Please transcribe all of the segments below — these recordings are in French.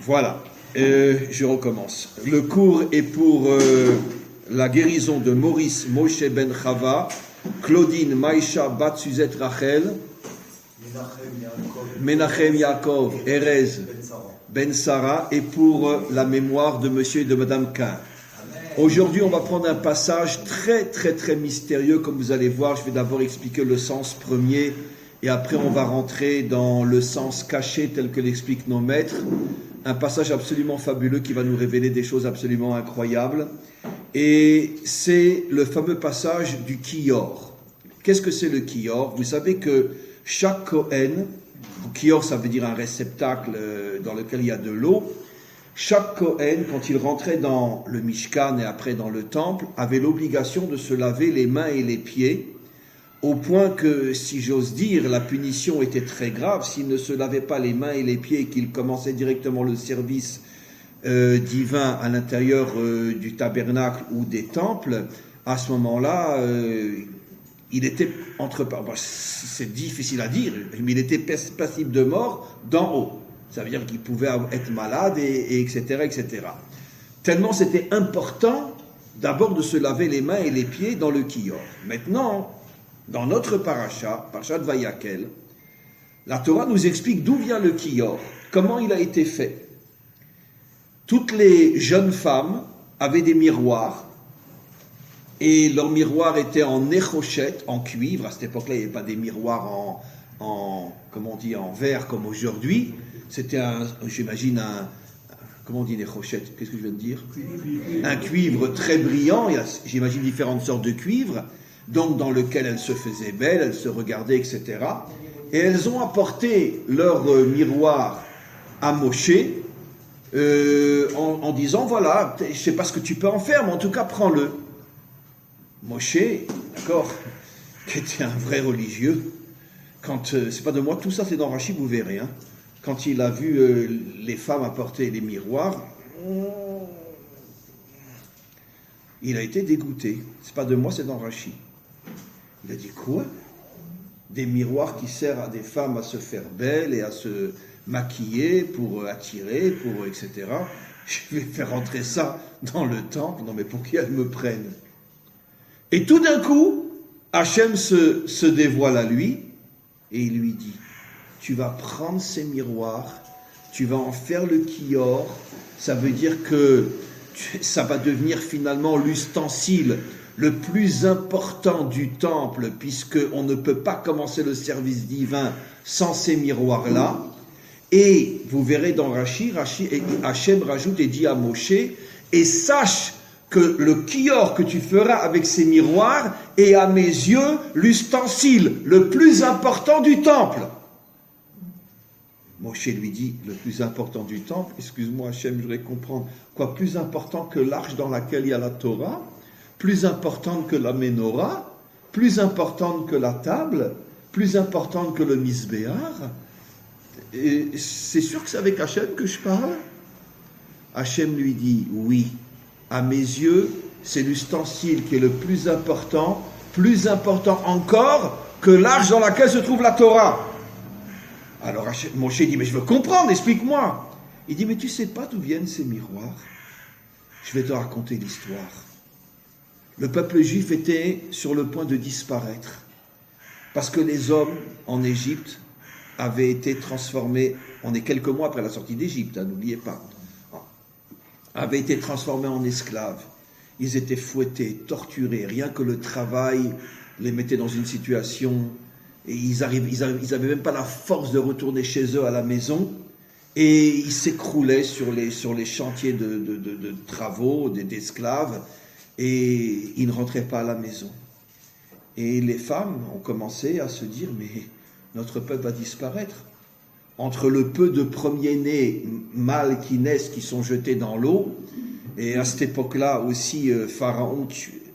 Voilà, je recommence. Le cours est pour la guérison de Maurice Moshe Ben Chava, Claudine Maïcha Bat Suzette Rachel, Menachem Yaakov Erez Ben Sarah, et pour la mémoire de monsieur et de madame Cain. Aujourd'hui, on va prendre un passage très très très mystérieux, comme vous allez voir. Je vais d'abord expliquer le sens premier et après on va rentrer dans le sens caché tel que l'expliquent nos maîtres. Un passage absolument fabuleux qui va nous révéler des choses absolument incroyables. Et c'est le fameux passage du Kior. Qu'est-ce que c'est le Kior? Vous savez que chaque Kohen, Kior ça veut dire un réceptacle dans lequel il y a de l'eau, chaque Kohen, quand il rentrait dans le Mishkan et après dans le temple, avait l'obligation de se laver les mains et les pieds, au point que, si j'ose dire, la punition était très grave. S'il ne se lavait pas les mains et les pieds et qu'il commençait directement le service divin à l'intérieur du tabernacle ou des temples, à ce moment-là, il était c'est difficile à dire, mais il était passible de mort d'en haut. Ça veut dire qu'il pouvait être malade, et etc., etc. Tellement c'était important, d'abord de se laver les mains et les pieds dans le Kior. Maintenant, dans notre parasha de Vayakel, la Torah nous explique d'où vient le Kior, comment il a été fait. Toutes les jeunes femmes avaient des miroirs, et leurs miroirs étaient en néchochette, en cuivre. À cette époque-là, il n'y avait pas des miroirs en verre comme aujourd'hui. C'était j'imagine comment on dit néchochette? Qu'est-ce que je viens de dire? Un cuivre très brillant. Il y a, j'imagine, différentes sortes de cuivre, donc dans lequel elles se faisaient belles, elles se regardaient, etc. Et elles ont apporté leur miroir à Moshe en disant, voilà, je ne sais pas ce que tu peux en faire, mais en tout cas, prends-le. Moshe, d'accord, qui était un vrai religieux, quand, c'est pas de moi, tout ça c'est dans Rashi, vous verrez, hein, quand il a vu les femmes apporter les miroirs, il a été dégoûté. C'est pas de moi, c'est dans Rashi. Il a dit, quoi? Des miroirs qui servent à des femmes à se faire belles et à se maquiller pour attirer, pour etc. Je vais faire rentrer ça dans le temple. Non mais pour qui elles me prennent? Et tout d'un coup, Hachem se dévoile à lui et il lui dit, tu vas prendre ces miroirs, tu vas en faire le Kior, ça veut dire que ça va devenir finalement l'ustensile le plus important du temple, puisqu'on ne peut pas commencer le service divin sans ces miroirs-là. Et vous verrez dans Rashi, Hachem rajoute et dit à Moshe, et sache que le Kior que tu feras avec ces miroirs est à mes yeux l'ustensile le plus important du temple. Moshe lui dit, le plus important du temple, excuse-moi Hachem, je voudrais comprendre, quoi, plus important que l'arche dans laquelle il y a la Torah, plus importante que la Ménorah, plus importante que la table, plus importante que le Misbéar. Et c'est sûr que c'est avec Hachem que je parle? Hachem lui dit, oui, à mes yeux, c'est l'ustensile qui est le plus important encore que l'arche dans laquelle se trouve la Torah. Alors Moshe dit, mais je veux comprendre, explique-moi. Il dit, mais tu sais pas d'où viennent ces miroirs? Je vais te raconter l'histoire. Le peuple juif était sur le point de disparaître, parce que les hommes en Égypte avaient été transformés, on est quelques mois après la sortie d'Égypte, n'oubliez pas, avaient été transformés en esclaves. Ils étaient fouettés, torturés, rien que le travail les mettait dans une situation, et ils n'avaient même pas la force de retourner chez eux à la maison, et ils s'écroulaient sur les chantiers de travaux, d'esclaves, et ils ne rentraient pas à la maison. Et les femmes ont commencé à se dire, mais notre peuple va disparaître. Entre le peu de premiers-nés mâles qui naissent, qui sont jetés dans l'eau, et à cette époque-là aussi, Pharaon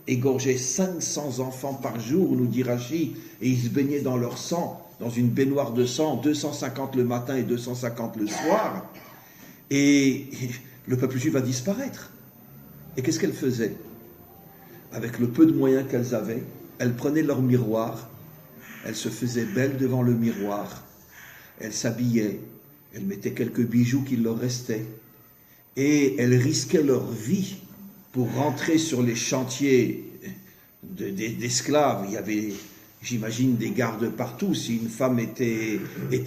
égorgeait 500 enfants par jour, nous dit Rashi, et ils se baignaient dans leur sang, dans une baignoire de sang, 250 le matin et 250 le soir, et le peuple juif va disparaître. Et qu'est-ce qu'elles faisaient? Avec le peu de moyens qu'elles avaient, elles prenaient leur miroir, elles se faisaient belles devant le miroir, elles s'habillaient, elles mettaient quelques bijoux qu'il leur restait, et elles risquaient leur vie pour rentrer sur les chantiers d'esclaves. Il y avait, j'imagine, des gardes partout. Si une femme était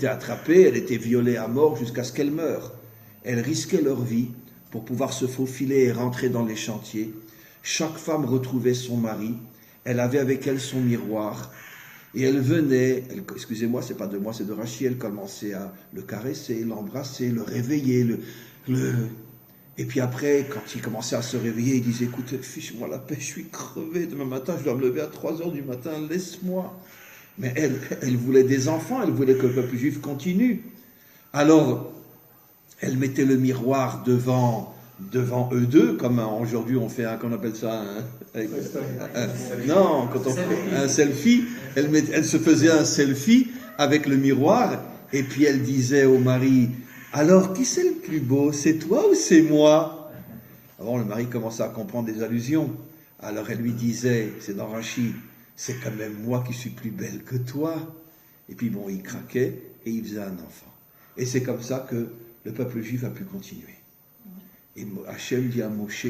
attrapée, elle était violée à mort jusqu'à ce qu'elle meure. Elles risquaient leur vie pour pouvoir se faufiler et rentrer dans les chantiers. Chaque femme retrouvait son mari. Elle avait avec elle son miroir. Et elle venait, excusez-moi, c'est pas de moi, c'est de Rachid, elle commençait à le caresser, l'embrasser, le réveiller, Et puis après, quand il commençait à se réveiller, il disait, écoute, fiche-moi la paix, je suis crevé, demain matin, je dois me lever à 3h du matin, laisse-moi. Mais elle voulait des enfants, elle voulait que le peuple juif continue. Alors, elle mettait le miroir devant eux deux, comme aujourd'hui on fait qu'on appelle ça non, quand on fait un selfie, elle se faisait un selfie avec le miroir, et puis elle disait au mari, alors qui c'est le plus beau, c'est toi ou c'est moi? Avant, le mari commençait à comprendre des allusions, alors elle lui disait, c'est dans Rachid, c'est quand même moi qui suis plus belle que toi. Et puis bon, il craquait et il faisait un enfant, et c'est comme ça que le peuple juif a pu continuer. Et Hachem dit à Moshe,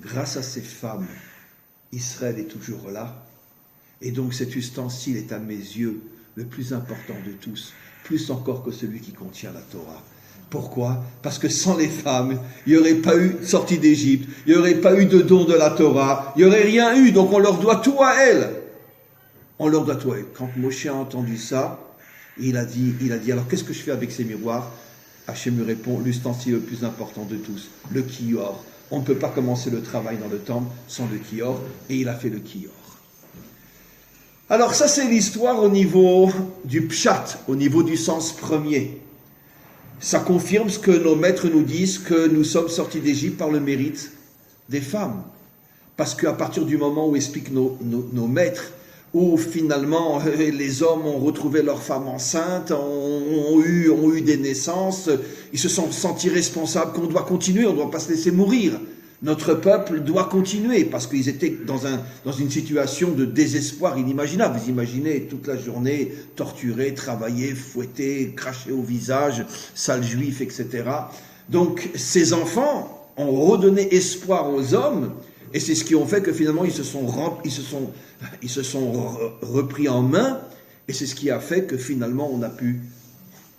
grâce à ces femmes, Israël est toujours là. Et donc cet ustensile est à mes yeux le plus important de tous, plus encore que celui qui contient la Torah. Pourquoi? Parce que sans les femmes, il n'y aurait pas eu de sortie d'Égypte, il n'y aurait pas eu de don de la Torah, il n'y aurait rien eu, donc on leur doit tout à elles. On leur doit tout à elles. Quand Moshe a entendu ça, il a dit, alors qu'est-ce que je fais avec ces miroirs? Hachem lui répond, l'ustensile le plus important de tous, le kior. On ne peut pas commencer le travail dans le temple sans le kior, et il a fait le kior. Alors ça c'est l'histoire au niveau du pshat, au niveau du sens premier. Ça confirme ce que nos maîtres nous disent, que nous sommes sortis d'Égypte par le mérite des femmes. Parce qu'à partir du moment où expliquent nos maîtres, où finalement les hommes ont retrouvé leurs femmes enceintes, ont eu des naissances, ils se sont sentis responsables, qu'on doit continuer, on ne doit pas se laisser mourir. Notre peuple doit continuer, parce qu'ils étaient dans une situation de désespoir inimaginable. Vous imaginez toute la journée torturés, travaillés, fouettés, crachés au visage, sales juifs, etc. Donc ces enfants ont redonné espoir aux hommes, et c'est ce qui ont fait que finalement ils se sont repris en main, et c'est ce qui a fait que finalement on a pu,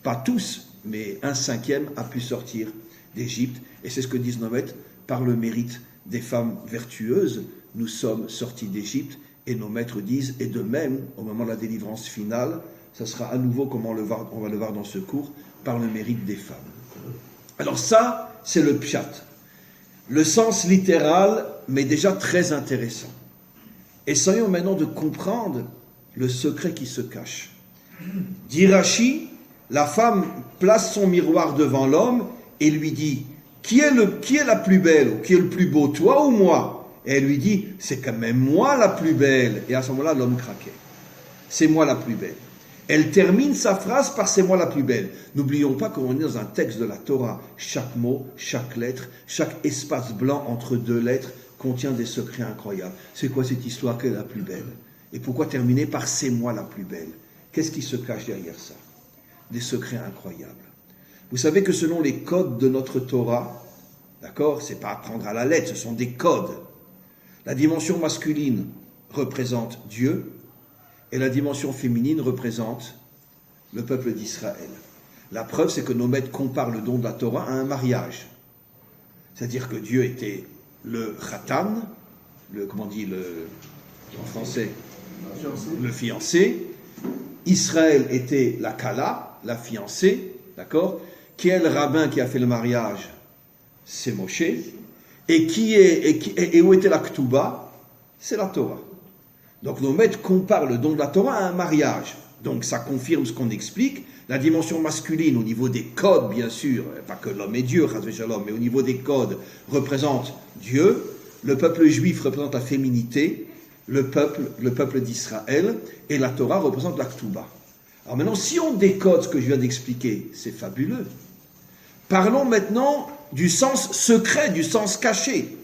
pas tous, mais 1/5 a pu sortir d'Égypte, et c'est ce que disent nos maîtres, par le mérite des femmes vertueuses, nous sommes sortis d'Égypte, et nos maîtres disent, et de même, au moment de la délivrance finale, ça sera à nouveau, comme on va le voir dans ce cours, par le mérite des femmes. Alors ça, c'est le pshat. Le sens littéral, mais déjà très intéressant. Essayons maintenant de comprendre le secret qui se cache. Dit Rashi, la femme place son miroir devant l'homme et lui dit, qui est la plus belle, ou qui est le plus beau, toi ou moi? Et elle lui dit, c'est quand même moi la plus belle. Et à ce moment-là, l'homme craquait. C'est moi la plus belle. Elle termine sa phrase par c'est moi la plus belle. N'oublions pas qu'on est dans un texte de la Torah. Chaque mot, chaque lettre, chaque espace blanc entre deux lettres contient des secrets incroyables. C'est quoi cette histoire qu'elle est la plus belle? Et pourquoi terminer par c'est moi la plus belle? Qu'est-ce qui se cache derrière ça? Des secrets incroyables. Vous savez que selon les codes de notre Torah, d'accord, c'est pas à prendre à la lettre, ce sont des codes. La dimension masculine représente Dieu, et la dimension féminine représente le peuple d'Israël. La preuve, c'est que nos maîtres comparent le don de la Torah à un mariage. C'est-à-dire que Dieu était le khatan, en français, le fiancé. Israël était la kala, la fiancée, d'accord? Qui est le rabbin qui a fait le mariage? C'est Moshe. Et où était la Ketouba? C'est la Torah. Donc nos maîtres comparent le don de la Torah à un mariage. Donc ça confirme ce qu'on explique. La dimension masculine, au niveau des codes, bien sûr, pas que l'homme est Dieu, mais au niveau des codes, représente Dieu. Le peuple juif représente la féminité, le peuple d'Israël, et la Torah représente la Ketouba. Alors maintenant, si on décode ce que je viens d'expliquer, c'est fabuleux. Parlons maintenant du sens secret, du sens caché.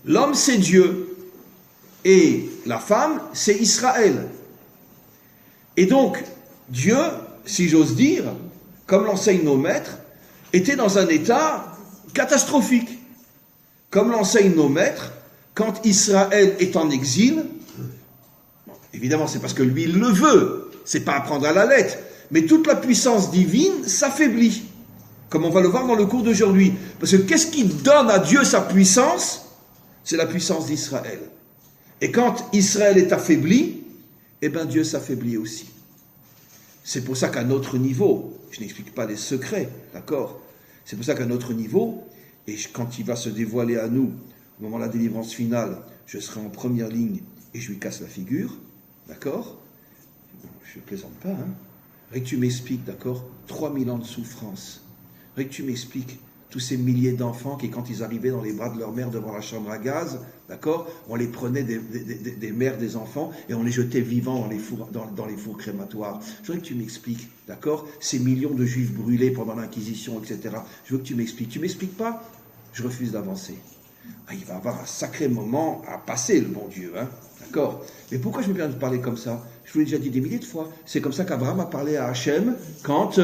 L'homme, c'est Dieu, et la femme, c'est Israël. Et donc, Dieu, si j'ose dire, comme l'enseignent nos maîtres, était dans un état catastrophique. Comme l'enseignent nos maîtres, quand Israël est en exil, évidemment c'est parce que lui il le veut, c'est pas à prendre à la lettre, mais toute la puissance divine s'affaiblit, comme on va le voir dans le cours d'aujourd'hui. Parce que qu'est-ce qui donne à Dieu sa puissance? C'est la puissance d'Israël. Et quand Israël est affaibli, eh bien Dieu s'affaiblit aussi. C'est pour ça qu'à notre niveau, je n'explique pas les secrets, d'accord? C'est pour ça qu'à notre niveau, et quand il va se dévoiler à nous, au moment de la délivrance finale, je serai en première ligne et je lui casse la figure, d'accord? Je ne plaisante pas, hein? Rien que tu m'expliques, d'accord? 3000 ans de souffrance. Rien que tu m'expliques tous ces milliers d'enfants qui, quand ils arrivaient dans les bras de leur mère devant la chambre à gaz, d'accord, on les prenait des mères des enfants et on les jetait vivants dans les fours crématoires. Je voudrais que tu m'expliques, d'accord, ces millions de juifs brûlés pendant l'Inquisition, etc. Je veux que tu m'expliques. Tu m'expliques pas? Je refuse d'avancer. Ah, il va avoir un sacré moment à passer, le bon Dieu, hein, d'accord? Mais pourquoi je me permets de parler comme ça? Je vous l'ai déjà dit des milliers de fois. C'est comme ça qu'Abraham a parlé à Hachem quand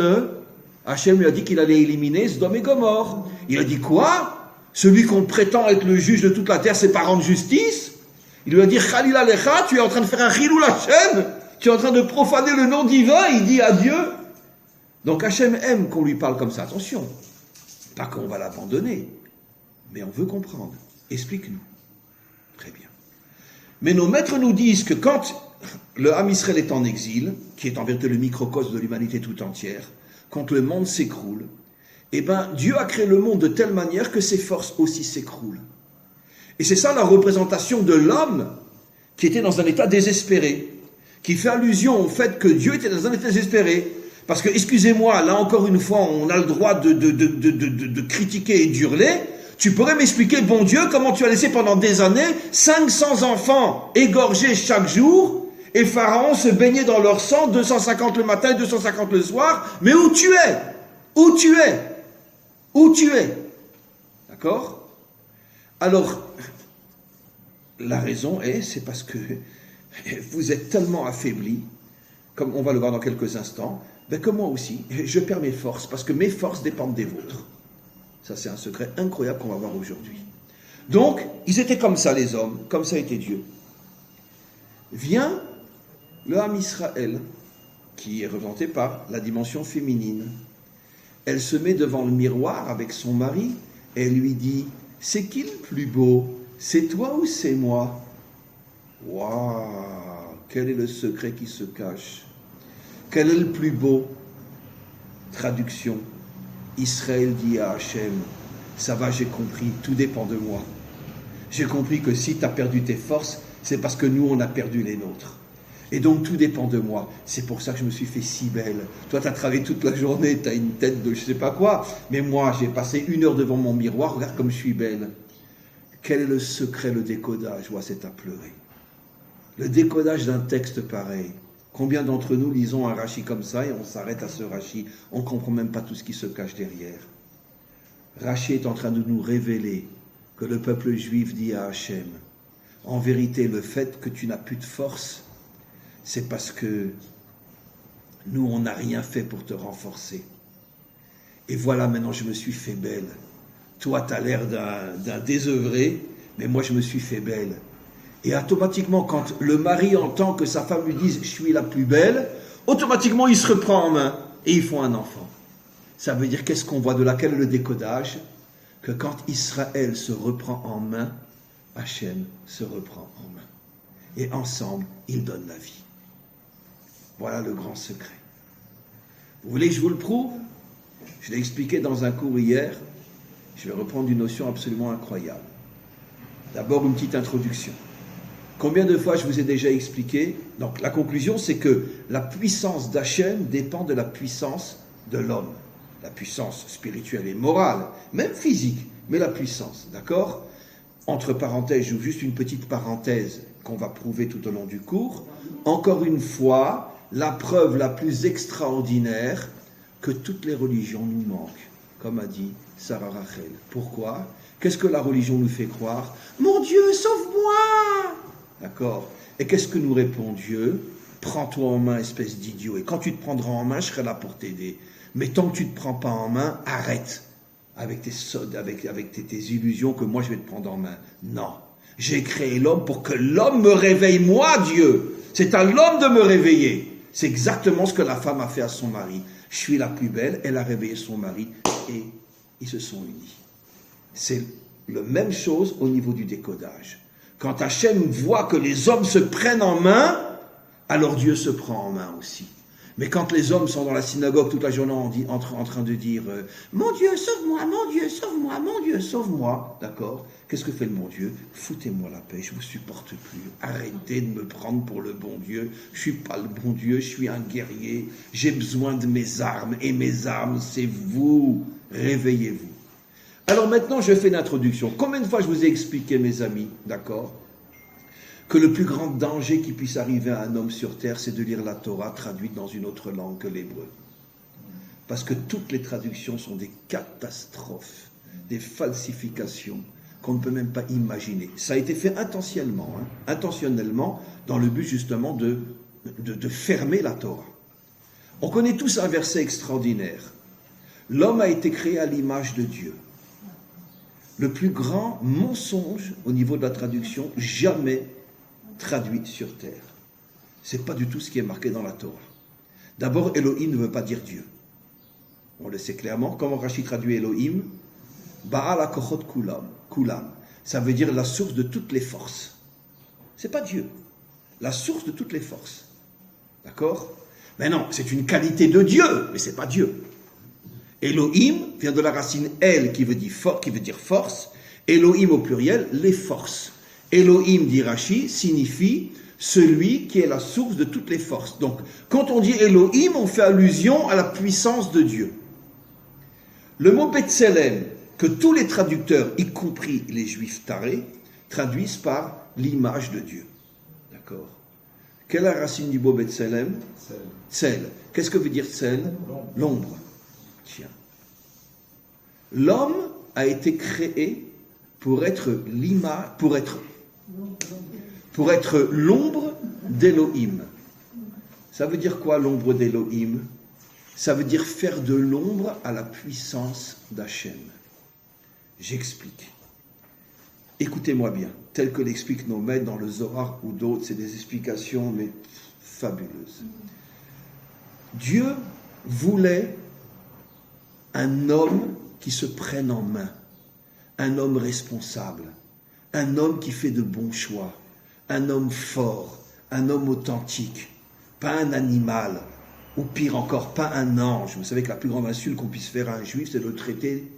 Hachem lui a dit qu'il allait éliminer Sodome et Gomorrhe. Il a dit quoi? Celui qu'on prétend être le juge de toute la terre, c'est pas rendre justice? Il lui a dit Khalil Alecha, tu es en train de faire un Chilul Hachem, tu es en train de profaner le nom divin. Il dit adieu. Donc Hachem aime qu'on lui parle comme ça. Attention, pas qu'on va l'abandonner, mais on veut comprendre. Explique-nous. Très bien. Mais nos maîtres nous disent que quand le Ham Israël est en exil, qui est en vérité le microcosme de l'humanité tout entière, quand le monde s'écroule, eh bien, Dieu a créé le monde de telle manière que ses forces aussi s'écroulent. Et c'est ça la représentation de l'homme qui était dans un état désespéré, qui fait allusion au fait que Dieu était dans un état désespéré. Parce que, excusez-moi, là encore une fois, on a le droit de critiquer et d'hurler. Tu pourrais m'expliquer, bon Dieu, comment tu as laissé pendant des années 500 enfants égorgés chaque jour, et Pharaon se baignait dans leur sang, 250 le matin et 250 le soir. Mais où tu es? Où tu es? Où tu es? D'accord? Alors, la raison c'est parce que vous êtes tellement affaiblis, comme on va le voir dans quelques instants, que moi aussi, je perds mes forces, parce que mes forces dépendent des vôtres. Ça, c'est un secret incroyable qu'on va voir aujourd'hui. Donc, ils étaient comme ça, les hommes, comme ça était Dieu. Vient le Ham Israël, qui est représenté par la dimension féminine. Elle se met devant le miroir avec son mari et lui dit « C'est qui le plus beau? C'est toi ou c'est moi ?» Waouh! Quel est le secret qui se cache? Quel est le plus beau? Traduction. Israël dit à Hachem « Ça va, j'ai compris, tout dépend de moi. J'ai compris que si tu as perdu tes forces, c'est parce que nous, on a perdu les nôtres. Et donc, tout dépend de moi. C'est pour ça que je me suis fait si belle. Toi, tu as travaillé toute la journée, tu as une tête de je sais pas quoi. Mais moi, j'ai passé 1 heure devant mon miroir, regarde comme je suis belle. Quel est le secret, le décodage? C'est à pleurer. Le décodage d'un texte pareil. Combien d'entre nous lisons un Rashi comme ça et on s'arrête à ce Rashi? On ne comprend même pas tout ce qui se cache derrière. Rashi est en train de nous révéler que le peuple juif dit à Hachem, en vérité, le fait que tu n'as plus de force, c'est parce que nous, on n'a rien fait pour te renforcer. Et voilà, maintenant, je me suis fait belle. Toi, tu as l'air d'un désœuvré, mais moi, je me suis fait belle. Et automatiquement, quand le mari entend que sa femme lui dise « je suis la plus belle », automatiquement, il se reprend en main et ils font un enfant. Ça veut dire, qu'est-ce qu'on voit de laquelle le décodage? Que quand Israël se reprend en main, Hachem se reprend en main. Et ensemble, ils donnent la vie. Voilà le grand secret. Vous voulez que je vous le prouve? Je l'ai expliqué dans un cours hier. Je vais reprendre une notion absolument incroyable. D'abord, une petite introduction. Combien de fois je vous ai déjà expliqué? Donc, la conclusion, c'est que la puissance d'Hachem dépend de la puissance de l'homme. La puissance spirituelle et morale, même physique, mais la puissance, d'accord? Entre parenthèses, j'ouvre juste une petite parenthèse qu'on va prouver tout au long du cours. Encore une fois, la preuve la plus extraordinaire que toutes les religions nous manquent, comme a dit Sarah Rachel. Pourquoi? Qu'est-ce que la religion nous fait croire? Mon Dieu, sauve-moi! D'accord? Et qu'est-ce que nous répond Dieu? Prends-toi en main, espèce d'idiot. Et quand tu te prendras en main, je serai là pour t'aider. Mais tant que tu ne te prends pas en main, arrête avec tes illusions que moi je vais te prendre en main. Non. J'ai créé l'homme pour que l'homme me réveille, moi, Dieu. C'est à l'homme de me réveiller. C'est exactement ce que la femme a fait à son mari. Je suis la plus belle, elle a réveillé son mari et ils se sont unis. C'est la même chose au niveau du décodage. Quand Hachem voit que les hommes se prennent en main, alors Dieu se prend en main aussi. Mais quand les hommes sont dans la synagogue toute la journée en train de dire « Mon Dieu, sauve-moi, mon Dieu, sauve-moi, mon Dieu, sauve-moi », d'accord? Qu'est-ce que fait le bon Dieu? Foutez-moi la paix, je ne vous supporte plus. Arrêtez de me prendre pour le bon Dieu. Je ne suis pas le bon Dieu, je suis un guerrier. J'ai besoin de mes armes, et mes armes, c'est vous. Réveillez-vous. Alors maintenant, je fais une introduction. Combien de fois je vous ai expliqué, mes amis, d'accord, que le plus grand danger qui puisse arriver à un homme sur terre, c'est de lire la Torah traduite dans une autre langue que l'hébreu. Parce que toutes les traductions sont des catastrophes, des falsifications qu'on ne peut même pas imaginer. Ça a été fait intentionnellement, dans le but justement de fermer la Torah. On connaît tous un verset extraordinaire. L'homme a été créé à l'image de Dieu. Le plus grand mensonge au niveau de la traduction, jamais traduit sur terre. C'est pas du tout ce qui est marqué dans la Torah. D'abord, Elohim ne veut pas dire Dieu. On le sait clairement. Comment Rachid traduit Elohim? Baal hakochot kulam. Ça veut dire la source de toutes les forces. C'est pas Dieu. La source de toutes les forces. D'accord? Mais non, c'est une qualité de Dieu, mais c'est pas Dieu. Elohim vient de la racine El qui veut dire force. Elohim au pluriel, les forces. Elohim, dit Rashi, signifie celui qui est la source de toutes les forces. Donc, quand on dit Elohim, on fait allusion à la puissance de Dieu. Le mot Betselem, que tous les traducteurs, y compris les juifs tarés, traduisent par l'image de Dieu. D'accord? Quelle est la racine du mot Betselem? Tsel. Qu'est-ce que veut dire Tsel? L'ombre. Tiens. L'homme a été créé pour être l'image, pour être l'ombre d'Elohim. Ça veut dire quoi l'ombre d'Elohim? Ça veut dire faire de l'ombre à la puissance d'Hachem. J'explique. Écoutez-moi bien, tel que l'expliquent nos maîtres dans le Zohar ou d'autres, c'est des explications mais fabuleuses. Dieu voulait un homme qui se prenne en main, un homme responsable, un homme qui fait de bons choix, un homme fort, un homme authentique, pas un animal, ou pire encore, pas un ange. Vous savez que la plus grande insulte qu'on puisse faire à un juif, c'est de le traiter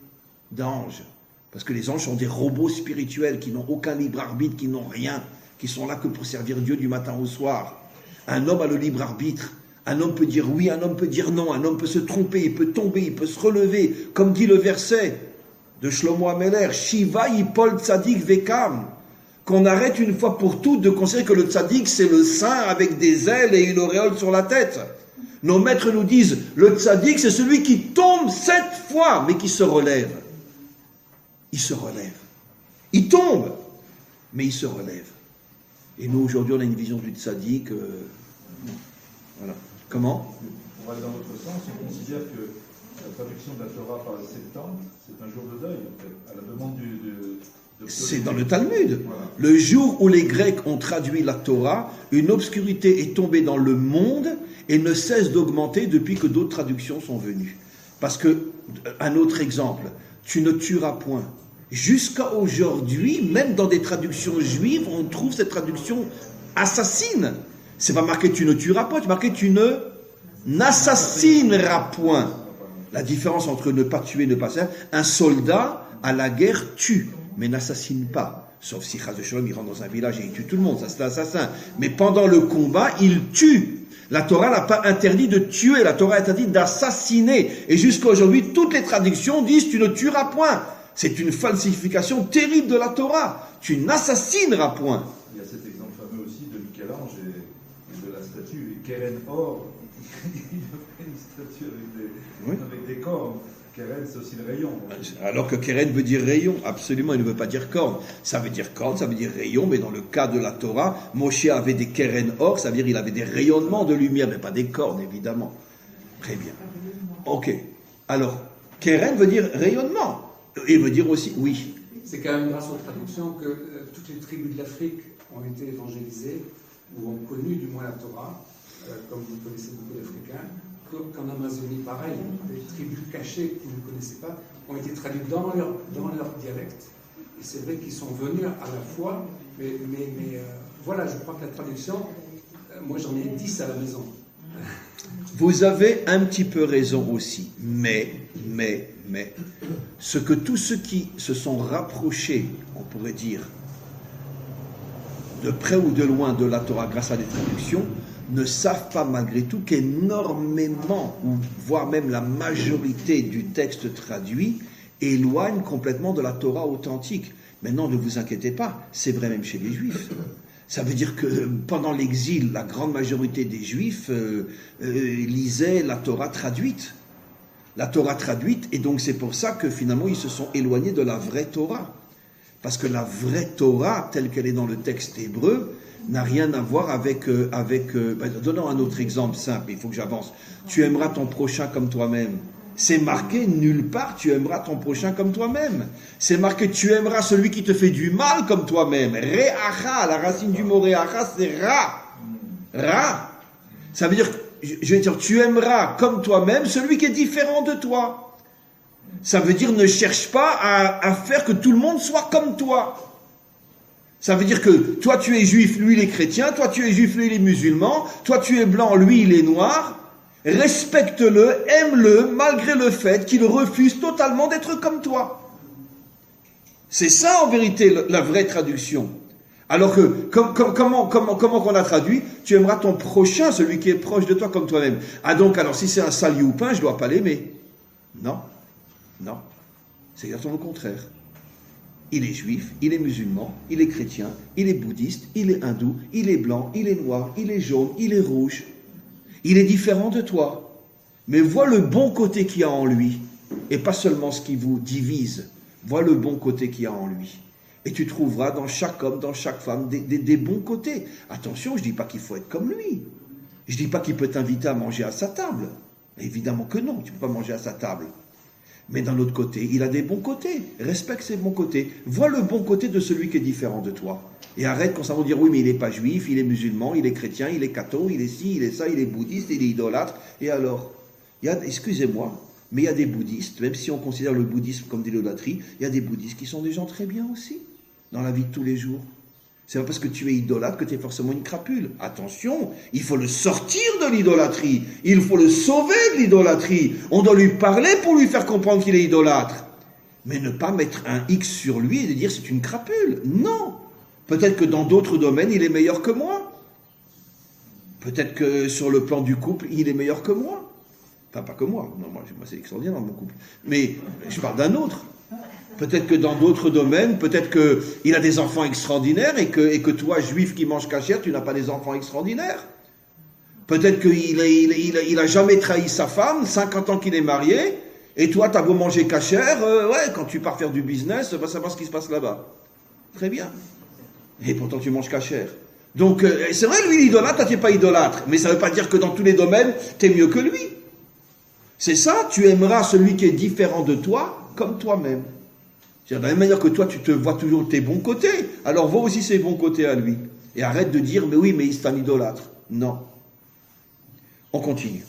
d'ange. Parce que les anges sont des robots spirituels qui n'ont aucun libre arbitre, qui n'ont rien, qui sont là que pour servir Dieu du matin au soir. Un homme a le libre arbitre. Un homme peut dire oui, un homme peut dire non, un homme peut se tromper, il peut tomber, il peut se relever. Comme dit le verset de Shlomo Ameler, Shiva yipol tzadik vekam. Qu'on arrête une fois pour toutes de considérer que le tzadik c'est le saint avec des ailes et une auréole sur la tête. Nos maîtres nous disent, le tzadik c'est celui qui tombe 7 fois, mais qui se relève. Il se relève. Il tombe, mais il se relève. Et nous aujourd'hui on a une vision du tzadik. Voilà. Comment? On va aller dans l'autre sens, on considère que la traduction de la Torah par les septembre, c'est un jour de deuil, en fait, à la demande c'est dans le Talmud. Voilà. Le jour où les Grecs ont traduit la Torah, une obscurité est tombée dans le monde et ne cesse d'augmenter depuis que d'autres traductions sont venues. Parce que, un autre exemple, tu ne tueras point. Jusqu'à aujourd'hui, même dans des traductions juives, on trouve cette traduction assassine. C'est pas marqué tu ne tueras pas, c'est marqué tu ne n'assassineras point. La différence entre ne pas tuer et ne pas assassiner, un soldat à la guerre tue, mais n'assassine pas. Sauf si Chaz de Shalom il rentre dans un village et il tue tout le monde, ça c'est l'assassin. Mais pendant le combat, il tue. La Torah n'a pas interdit de tuer, la Torah interdit d'assassiner. Et jusqu'à aujourd'hui, toutes les traductions disent tu ne tueras point. C'est une falsification terrible de la Torah. Tu n'assassineras point. Il y a cet exemple fameux aussi de Michel-Ange et de la statue, Keren Or. Il a fait une statue avec des cornes. Keren, c'est aussi le rayon. Alors que Keren veut dire rayon, absolument, il ne veut pas dire corne. Ça veut dire corne, ça veut dire rayon, mais dans le cas de la Torah, Moshe avait des Keren Or, ça veut dire qu'il avait des rayonnements de lumière, mais pas des cornes, évidemment. Très bien. Ok. Alors, Keren veut dire rayonnement. Et veut dire aussi oui. C'est quand même grâce aux traductions que toutes les tribus de l'Afrique ont été évangélisées, ou ont connu du moins la Torah, comme vous connaissez beaucoup d'Africains, qu'en Amazonie, pareil, les tribus cachées que vous ne connaissez pas ont été traduites dans leur dialecte. Et c'est vrai qu'ils sont venus à la fois, mais voilà, je crois que la traduction, moi j'en ai 10 à la maison. Vous avez un petit peu raison aussi, mais, ce que tous ceux qui se sont rapprochés, on pourrait dire, de près ou de loin de la Torah grâce à des traductions, ne savent pas malgré tout qu'énormément, ou voire même la majorité du texte traduit, éloigne complètement de la Torah authentique. Maintenant, ne vous inquiétez pas, c'est vrai même chez les Juifs. Ça veut dire que pendant l'exil, la grande majorité des Juifs lisaient la Torah traduite. La Torah traduite, et donc c'est pour ça que finalement ils se sont éloignés de la vraie Torah. Parce que la vraie Torah, telle qu'elle est dans le texte hébreu, n'a rien à voir avec... donnons un autre exemple simple, il faut que j'avance. Tu aimeras ton prochain comme toi-même. C'est marqué nulle part, tu aimeras ton prochain comme toi-même. C'est marqué, tu aimeras celui qui te fait du mal comme toi-même. Re'acha, la racine du mot re'acha, c'est ra. Ra. Ça veut dire, je vais dire, tu aimeras comme toi-même celui qui est différent de toi. Ça veut dire, ne cherche pas à faire que tout le monde soit comme toi. Ça veut dire que toi tu es juif, lui il est chrétien, toi tu es juif, lui il est musulman, toi tu es blanc, lui il est noir. Respecte-le, aime-le, malgré le fait qu'il refuse totalement d'être comme toi. C'est ça en vérité la vraie traduction. Alors que, comment qu'on a traduit, tu aimeras ton prochain, celui qui est proche de toi comme toi-même. Ah donc, alors si c'est un sale youpin, je ne dois pas l'aimer. Non, c'est exactement le contraire. Il est juif, il est musulman, il est chrétien, il est bouddhiste, il est hindou, il est blanc, il est noir, il est jaune, il est rouge. Il est différent de toi, mais vois le bon côté qu'il y a en lui, et pas seulement ce qui vous divise. Vois le bon côté qu'il y a en lui. Et tu trouveras dans chaque homme, dans chaque femme, des bons côtés. Attention, je ne dis pas qu'il faut être comme lui. Je ne dis pas qu'il peut t'inviter à manger à sa table. Évidemment que non, tu ne peux pas manger à sa table. Mais d'un autre côté, il a des bons côtés. Respecte ses bons côtés. Vois le bon côté de celui qui est différent de toi. Et arrête constamment de dire, oui, mais il n'est pas juif, il est musulman, il est chrétien, il est catho, il est ci, il est ça, il est bouddhiste, il est idolâtre. Et alors, excusez-moi, mais il y a des bouddhistes, même si on considère le bouddhisme comme de l'idolâtrie, il y a des bouddhistes qui sont des gens très bien aussi, dans la vie de tous les jours. C'est pas parce que tu es idolâtre que tu es forcément une crapule. Attention, il faut le sortir de l'idolâtrie, il faut le sauver de l'idolâtrie. On doit lui parler pour lui faire comprendre qu'il est idolâtre. Mais ne pas mettre un X sur lui et de dire c'est une crapule. Non. Peut-être que dans d'autres domaines, il est meilleur que moi. Peut-être que sur le plan du couple, il est meilleur que moi. Enfin, pas que moi. Non, moi c'est extraordinaire dans mon couple. Mais je parle d'un autre. Peut-être que dans d'autres domaines, peut-être qu'il a des enfants extraordinaires et que toi, juif qui mange cachère, tu n'as pas des enfants extraordinaires. Peut-être qu'il a jamais trahi sa femme, 50 ans qu'il est marié, et toi, tu as beau manger cachère, quand tu pars faire du business, va savoir ce qui se passe là-bas. Très bien. Et pourtant, tu manges cachère. Donc, c'est vrai, lui, il est idolâtre, toi, tu n'es pas idolâtre. Mais ça ne veut pas dire que dans tous les domaines, tu es mieux que lui. C'est ça, tu aimeras celui qui est différent de toi, comme toi-même. C'est-à-dire, de la même manière que toi, tu te vois toujours tes bons côtés, alors vois aussi ses bons côtés à lui. Et arrête de dire, mais oui, mais il est un idolâtre. Non. On continue.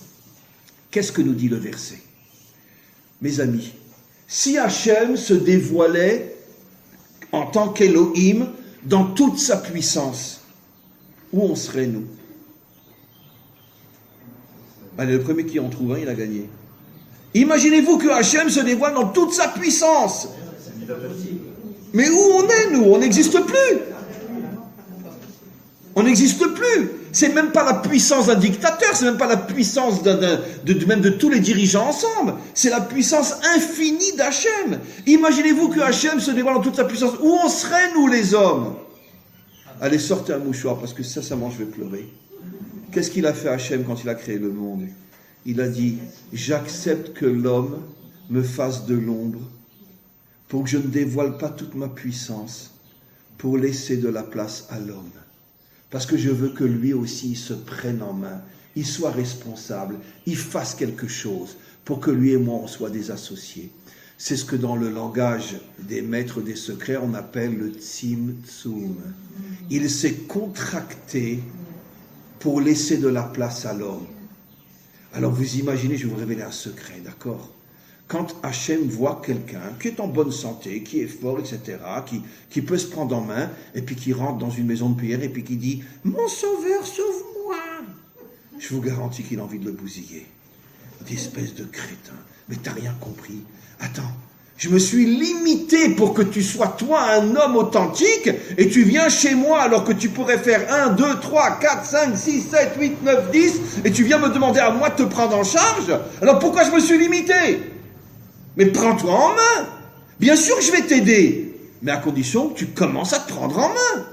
Qu'est-ce que nous dit le verset ? Mes amis, si Hachem se dévoilait en tant qu'Élohim dans toute sa puissance, où en serait nous ? Allez, le premier qui en trouve un, il a gagné. Imaginez-vous que Hachem se dévoile dans toute sa puissance. Mais où on est, nous ? On n'existe plus. On n'existe plus. C'est même pas la puissance d'un dictateur, c'est même pas la puissance même de tous les dirigeants ensemble. C'est la puissance infinie d'Hachem. Imaginez-vous que Hachem se dévoile dans toute sa puissance. Où en serait, nous, les hommes ? Allez, sortez un mouchoir, parce que sincèrement, je vais pleurer. Qu'est-ce qu'il a fait Hachem quand il a créé le monde ? Il a dit, j'accepte que l'homme me fasse de l'ombre pour que je ne dévoile pas toute ma puissance, pour laisser de la place à l'homme. Parce que je veux que lui aussi se prenne en main, il soit responsable, il fasse quelque chose, pour que lui et moi on soit des associés. C'est ce que dans le langage des maîtres des secrets, on appelle le Tzimtzum. Il s'est contracté pour laisser de la place à l'homme. Alors vous imaginez, je vais vous révéler un secret, d'accord? Quand Hachem voit quelqu'un qui est en bonne santé, qui est fort, etc., qui peut se prendre en main, et puis qui rentre dans une maison de prière, et puis qui dit « Mon sauveur, sauve-moi !» Je vous garantis qu'il a envie de le bousiller. D'espèce de crétin. Mais t'as rien compris. Attends, je me suis limité pour que tu sois toi un homme authentique, et tu viens chez moi alors que tu pourrais faire 1, 2, 3, 4, 5, 6, 7, 8, 9, 10, et tu viens me demander à moi de te prendre en charge? Alors pourquoi je me suis limité? Mais prends-toi en main. Bien sûr que je vais t'aider, mais à condition que tu commences à te prendre en main.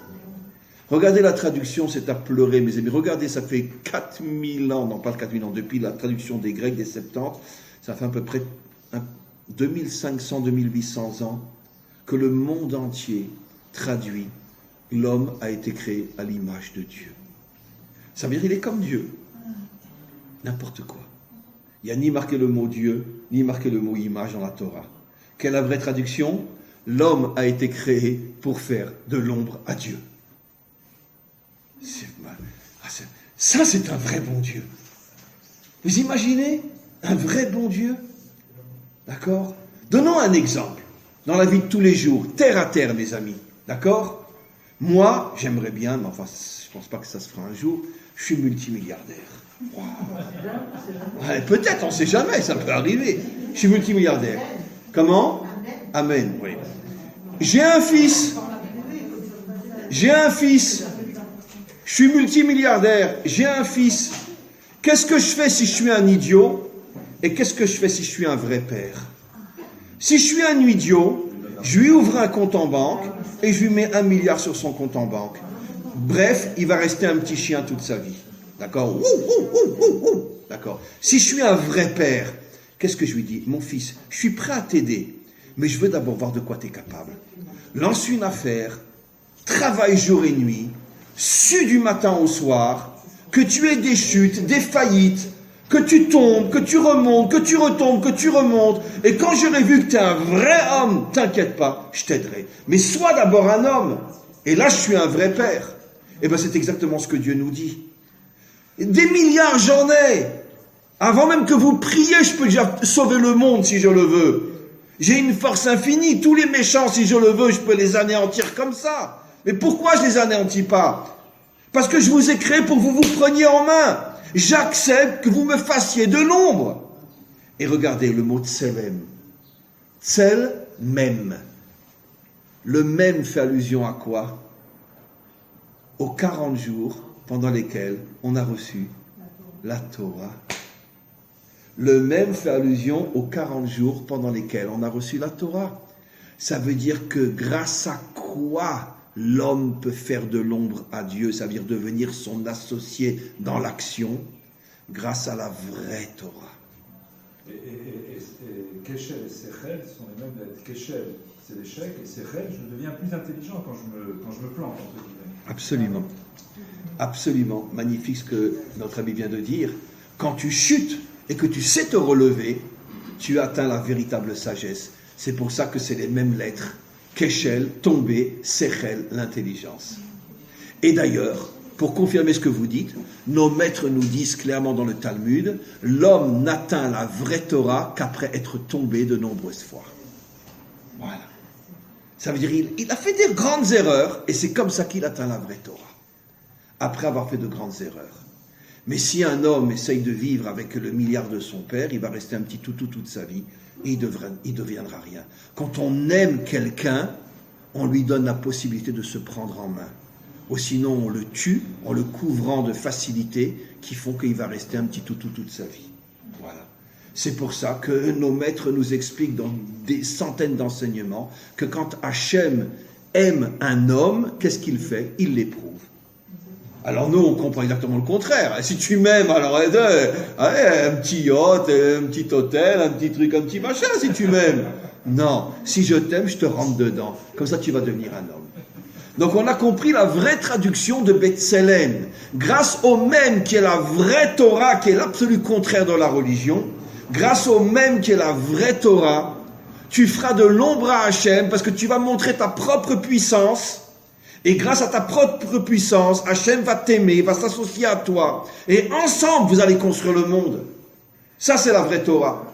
Regardez la traduction, c'est à pleurer, mes amis. Regardez, ça fait 4000 ans, non pas 4000 ans, depuis la traduction des Grecs des Septante, ça fait à peu près 2500, 2800 ans que le monde entier traduit « L'homme a été créé à l'image de Dieu ». Ça veut dire qu'il est comme Dieu. N'importe quoi. Il n'y a ni marqué le mot Dieu, ni marqué le mot image dans la Torah. Quelle est la vraie traduction? L'homme a été créé pour faire de l'ombre à Dieu. Ça, c'est un vrai bon Dieu. Vous imaginez un vrai bon Dieu? D'accord? Donnons un exemple. Dans la vie de tous les jours, terre à terre, mes amis. D'accord? Moi, j'aimerais bien, mais enfin, je ne pense pas que ça se fera un jour, je suis multimilliardaire. Wow. Ouais, peut-être, on ne sait jamais, ça peut arriver. Je suis multimilliardaire. Comment? Amen, oui. J'ai un fils. Je suis multimilliardaire. J'ai un fils. Qu'est-ce que je fais si je suis un idiot? Et qu'est-ce que je fais si je suis un vrai père? Si je suis un idiot, je lui ouvre un compte en banque et je lui mets 1 milliard sur son compte en banque. Bref, il va rester un petit chien toute sa vie. D'accord? D'accord. Si je suis un vrai père, qu'est-ce que je lui dis? Mon fils, je suis prêt à t'aider, mais je veux d'abord voir de quoi tu es capable. Lance une affaire, travaille jour et nuit, sue du matin au soir, que tu aies des chutes, des faillites, que tu tombes, que tu remontes, que tu retombes, que tu remontes. Et quand j'aurai vu que tu es un vrai homme, t'inquiète pas, je t'aiderai. Mais sois d'abord un homme. Et là, je suis un vrai père. Et bien, c'est exactement ce que Dieu nous dit. Des milliards, j'en ai. Avant même que vous priez, je peux déjà sauver le monde si je le veux. J'ai une force infinie. Tous les méchants, si je le veux, je peux les anéantir comme ça. Mais pourquoi je les anéantis pas? Parce que je vous ai créé pour que vous vous preniez en main. J'accepte que vous me fassiez de l'ombre. Et regardez le mot tselem. Tsel, même. Le même fait allusion à quoi? Aux 40 jours pendant lesquels on a reçu la Torah. Le même fait allusion aux 40 jours pendant lesquels on a reçu la Torah. Ça veut dire que grâce à quoi l'homme peut faire de l'ombre à Dieu, ça veut dire devenir son associé dans l'action, grâce à la vraie Torah. Et Kéchel et Sechel sont les mêmes lettres. Kéchel, c'est l'échec, et Sechel, je deviens plus intelligent quand je me plante, entre guillemets. Absolument. Absolument. Magnifique ce que notre ami vient de dire. Quand tu chutes et que tu sais te relever, tu atteins la véritable sagesse. C'est pour ça que c'est les mêmes lettres. Kéchel, tomber, Sechel, l'intelligence. Et d'ailleurs, pour confirmer ce que vous dites, nos maîtres nous disent clairement dans le Talmud, l'homme n'atteint la vraie Torah qu'après être tombé de nombreuses fois. Voilà. Ça veut dire il a fait des grandes erreurs, et c'est comme ça qu'il atteint la vraie Torah. Après avoir fait de grandes erreurs. Mais si un homme essaye de vivre avec le milliard de son père, il va rester un petit toutou toute sa vie, et il deviendra rien. Quand on aime quelqu'un, on lui donne la possibilité de se prendre en main. Ou sinon, on le tue en le couvrant de facilités qui font qu'il va rester un petit toutou toute sa vie. Voilà. C'est pour ça que nos maîtres nous expliquent dans des centaines d'enseignements que quand Hachem aime un homme, qu'est-ce qu'il fait? Il l'éprouve. Alors nous, on comprend exactement le contraire. Si tu m'aimes, alors allez, un petit yacht, un petit hôtel, un petit truc, un petit machin, si tu m'aimes. Non, si je t'aime, je te rentre dedans. Comme ça, tu vas devenir un homme. Donc on a compris la vraie traduction de B'Tselem. Grâce au même qui est la vraie Torah, qui est l'absolu contraire de la religion, grâce au même qui est la vraie Torah, tu feras de l'ombre à Hachem parce que tu vas montrer ta propre puissance. Et grâce à ta propre puissance, Hachem va t'aimer, va s'associer à toi. Et ensemble, vous allez construire le monde. Ça, c'est la vraie Torah.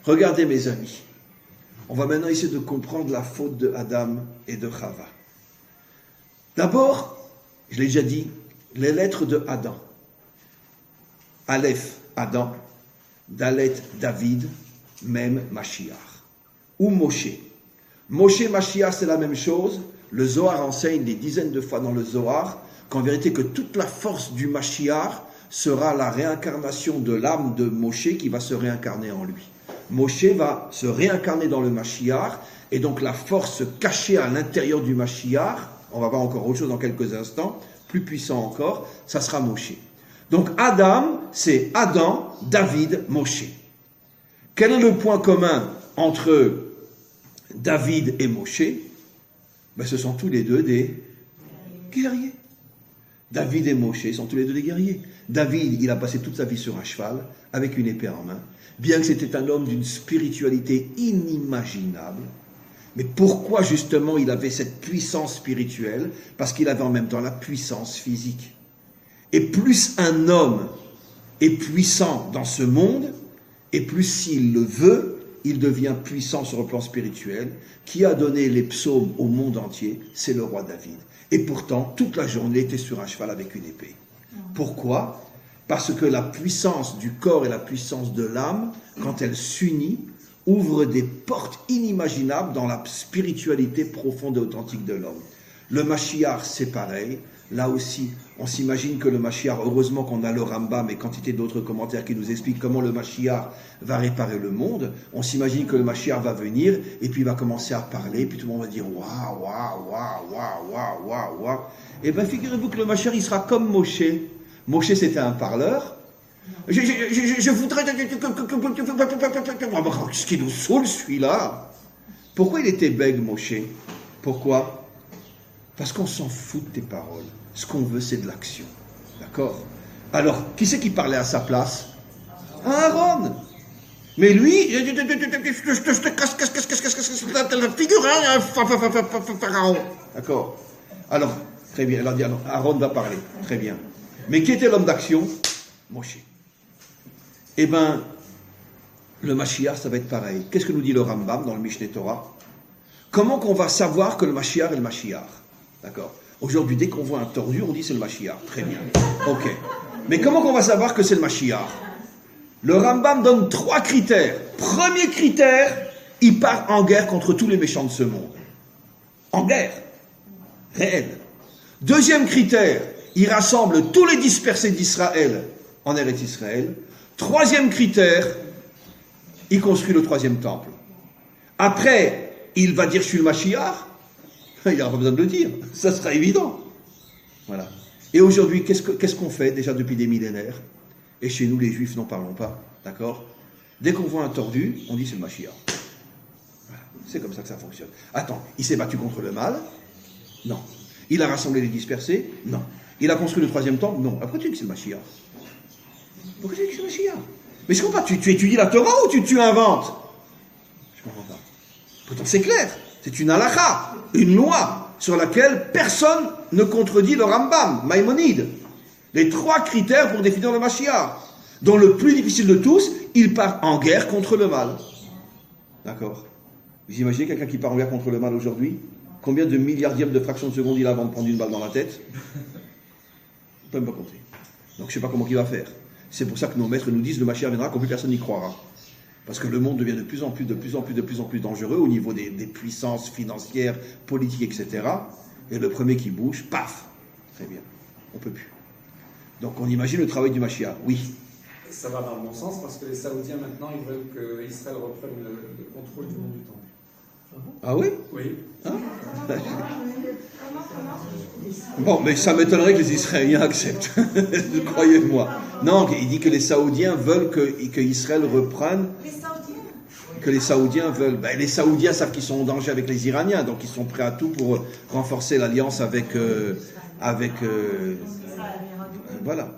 Regardez, mes amis. On va maintenant essayer de comprendre la faute de Adam et de Chava. D'abord, je l'ai déjà dit, les lettres de Adam. Aleph, Adam. Dalet, David. Mem, Mashiach. Ou Moshe. Moshe, Mashiach, c'est la même chose. Le Zohar enseigne des dizaines de fois dans le Zohar qu'en vérité que toute la force du Mashiach sera la réincarnation de l'âme de Moshe qui va se réincarner en lui. Moshe va se réincarner dans le Mashiach et donc la force cachée à l'intérieur du Mashiach, on va voir encore autre chose dans quelques instants, plus puissant encore, ça sera Moshe. Donc Adam, c'est Adam, David, Moshe. Quel est le point commun entre David et Moshe? Ben, ce sont tous les deux des guerriers. David et Moshe sont tous les deux des guerriers. David, il a passé toute sa vie sur un cheval, avec une épée en main, bien que c'était un homme d'une spiritualité inimaginable. Mais pourquoi justement il avait cette puissance spirituelle? Parce qu'il avait en même temps la puissance physique. Et plus un homme est puissant dans ce monde, et plus s'il le veut, il devient puissant sur le plan spirituel. Qui a donné les psaumes au monde entier? C'est le roi David. Et pourtant, toute la journée, il était sur un cheval avec une épée. Pourquoi? Parce que la puissance du corps et la puissance de l'âme, quand elles s'unissent, ouvrent des portes inimaginables dans la spiritualité profonde et authentique de l'homme. Le Mashiach, c'est pareil. Là aussi, on s'imagine que le Mashiach, heureusement qu'on a le Rambam et quantité d'autres commentaires qui nous expliquent comment le Mashiach va réparer le monde. On s'imagine que le Mashiach va venir et puis il va commencer à parler, puis tout le monde va dire waouh, waouh, waouh, waouh, waouh, waouh, waouh. Et bien figurez-vous que le Mashiach, il sera comme Moshe. Moshe, c'était un parleur. Je voudrais... Qu'est-ce qui nous saoule, celui-là? Pourquoi il était bègue, Moshe? Pourquoi? Parce qu'on s'en fout de tes paroles. Ce qu'on veut, c'est de l'action. D'accord? Alors, qui c'est qui parlait à sa place? Aaron. Mais lui, je te casse la figure, hein, pharaon. D'accord? Alors, très bien. Alors, Aaron va parler. Très bien. Mais qui était l'homme d'action? Moshe. Eh bien, le Mashiach, ça va être pareil. Qu'est-ce que nous dit le Rambam dans le Mishneh Torah? Comment qu'on va savoir que le Mashiach est le Mashiach? D'accord? Aujourd'hui, dès qu'on voit un tordu, on dit c'est le Mashiach. Très bien. Ok. Mais comment qu'on va savoir que c'est le Mashiach? Le Rambam donne 3 critères. Premier critère, il part en guerre contre tous les méchants de ce monde. En guerre. Réel. Deuxième critère, il rassemble tous les dispersés d'Israël en Eretz Israël. Troisième critère, il construit le 3e temple. Après, il va dire je suis le Mashiach. Il n'y aura pas besoin de le dire, ça sera évident. Voilà. Et aujourd'hui, qu'est-ce qu'on fait déjà depuis des millénaires? Et chez nous, les Juifs, n'en parlons pas, d'accord? Dès qu'on voit un tordu, on dit c'est le Mashiach. Voilà. C'est comme ça que ça fonctionne. Attends, il s'est battu contre le mal? Non. Il a rassemblé les dispersés? Non. Il a construit le 3e temple? Non. Après, tu dis que c'est le Mashiach. Pourquoi tu dis que c'est le Mashiach? Mais je comprends pas, tu étudies la Torah ou tu inventes? Je comprends pas. Pourtant, c'est clair. C'est une halakha, une loi sur laquelle personne ne contredit le Rambam, Maïmonide. Les 3 critères pour définir le Mashiach, dont le plus difficile de tous, il part en guerre contre le mal. D'accord? Vous imaginez quelqu'un qui part en guerre contre le mal aujourd'hui? Combien de milliardièmes de fractions de seconde il a avant de prendre une balle dans la tête? On ne peut même pas compter. Donc je ne sais pas comment il va faire. C'est pour ça que nos maîtres nous disent le Mashiach viendra quand plus personne n'y croira. Parce que le monde devient de plus en plus dangereux au niveau des puissances financières, politiques, etc. Et le premier qui bouge, paf! Très bien. On ne peut plus. Donc on imagine le travail du Mashiach. Oui. Ça va dans le bon sens parce que les Saoudiens maintenant, ils veulent qu'Israël reprenne le contrôle du monde du temple. Ah oui? Oui. Hein? Bon, mais ça m'étonnerait que les Israéliens acceptent. Croyez-moi. Non, il dit que les Saoudiens veulent que Israël reprenne. Que les Saoudiens veulent. Ben, les Saoudiens savent qu'ils sont en danger avec les Iraniens, donc ils sont prêts à tout pour renforcer l'alliance avec. Voilà.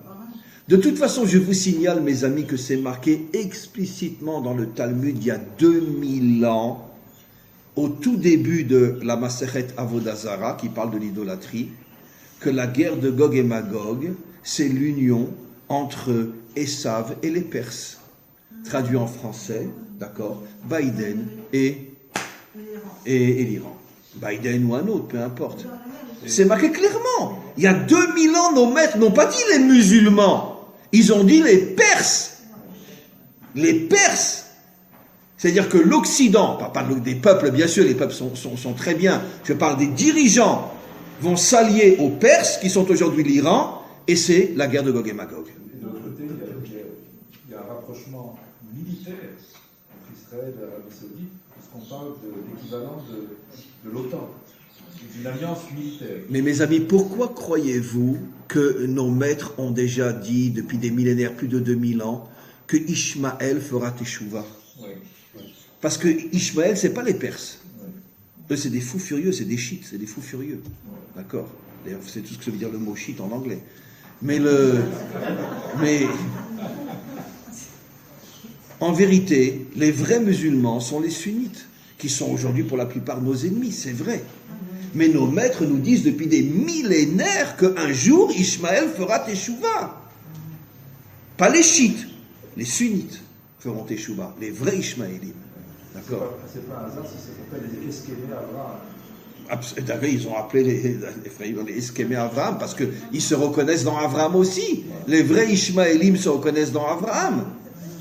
De toute façon, je vous signale, mes amis, que c'est marqué explicitement dans le Talmud il y a 2000 ans, au tout début de la Masechet Avodah Zara, qui parle de l'idolâtrie, que la guerre de Gog et Magog, c'est l'union entre Esav et les Perses. Traduit en français, d'accord, Biden et l'Iran. Biden ou un autre, peu importe. C'est marqué clairement. Il y a 2000 ans, nos maîtres n'ont pas dit les musulmans. Ils ont dit les Perses. Les Perses. C'est-à-dire que l'Occident, pas des peuples, bien sûr, les peuples sont très bien. Je parle des dirigeants, vont s'allier aux Perses, qui sont aujourd'hui l'Iran, et c'est la guerre de Gog et Magog. Et de l'autre côté, il y a un rapprochement militaire entre Israël et l'Arabie Saoudite, puisqu'on parle d'équivalent de l'OTAN, d'une alliance militaire. Mais mes amis, pourquoi croyez-vous que nos maîtres ont déjà dit, depuis des millénaires, plus de 2000 ans, que Ishmaël fera Teshuvah? Oui. Parce que Ishmaël, c'est pas les Perses. Eux, c'est des fous furieux, c'est des chiites, c'est des fous furieux. D'accord? D'ailleurs, c'est tout ce que ça veut dire le mot chiite en anglais. Mais en vérité, les vrais musulmans sont les sunnites, qui sont aujourd'hui pour la plupart nos ennemis, c'est vrai. Mais nos maîtres nous disent depuis des millénaires qu'un jour, Ishmaël fera Teshuvah. Pas les chiites, les sunnites feront Teshuvah, les vrais Ishmaélim. D'accord. C'est pas un hasard si ça s'appelle les Eskémés Abraham. D'ailleurs, ils ont appelé les Eskémés Abraham parce qu'ils se reconnaissent dans Abraham aussi. Les vrais Ishmaélim se reconnaissent dans Abraham.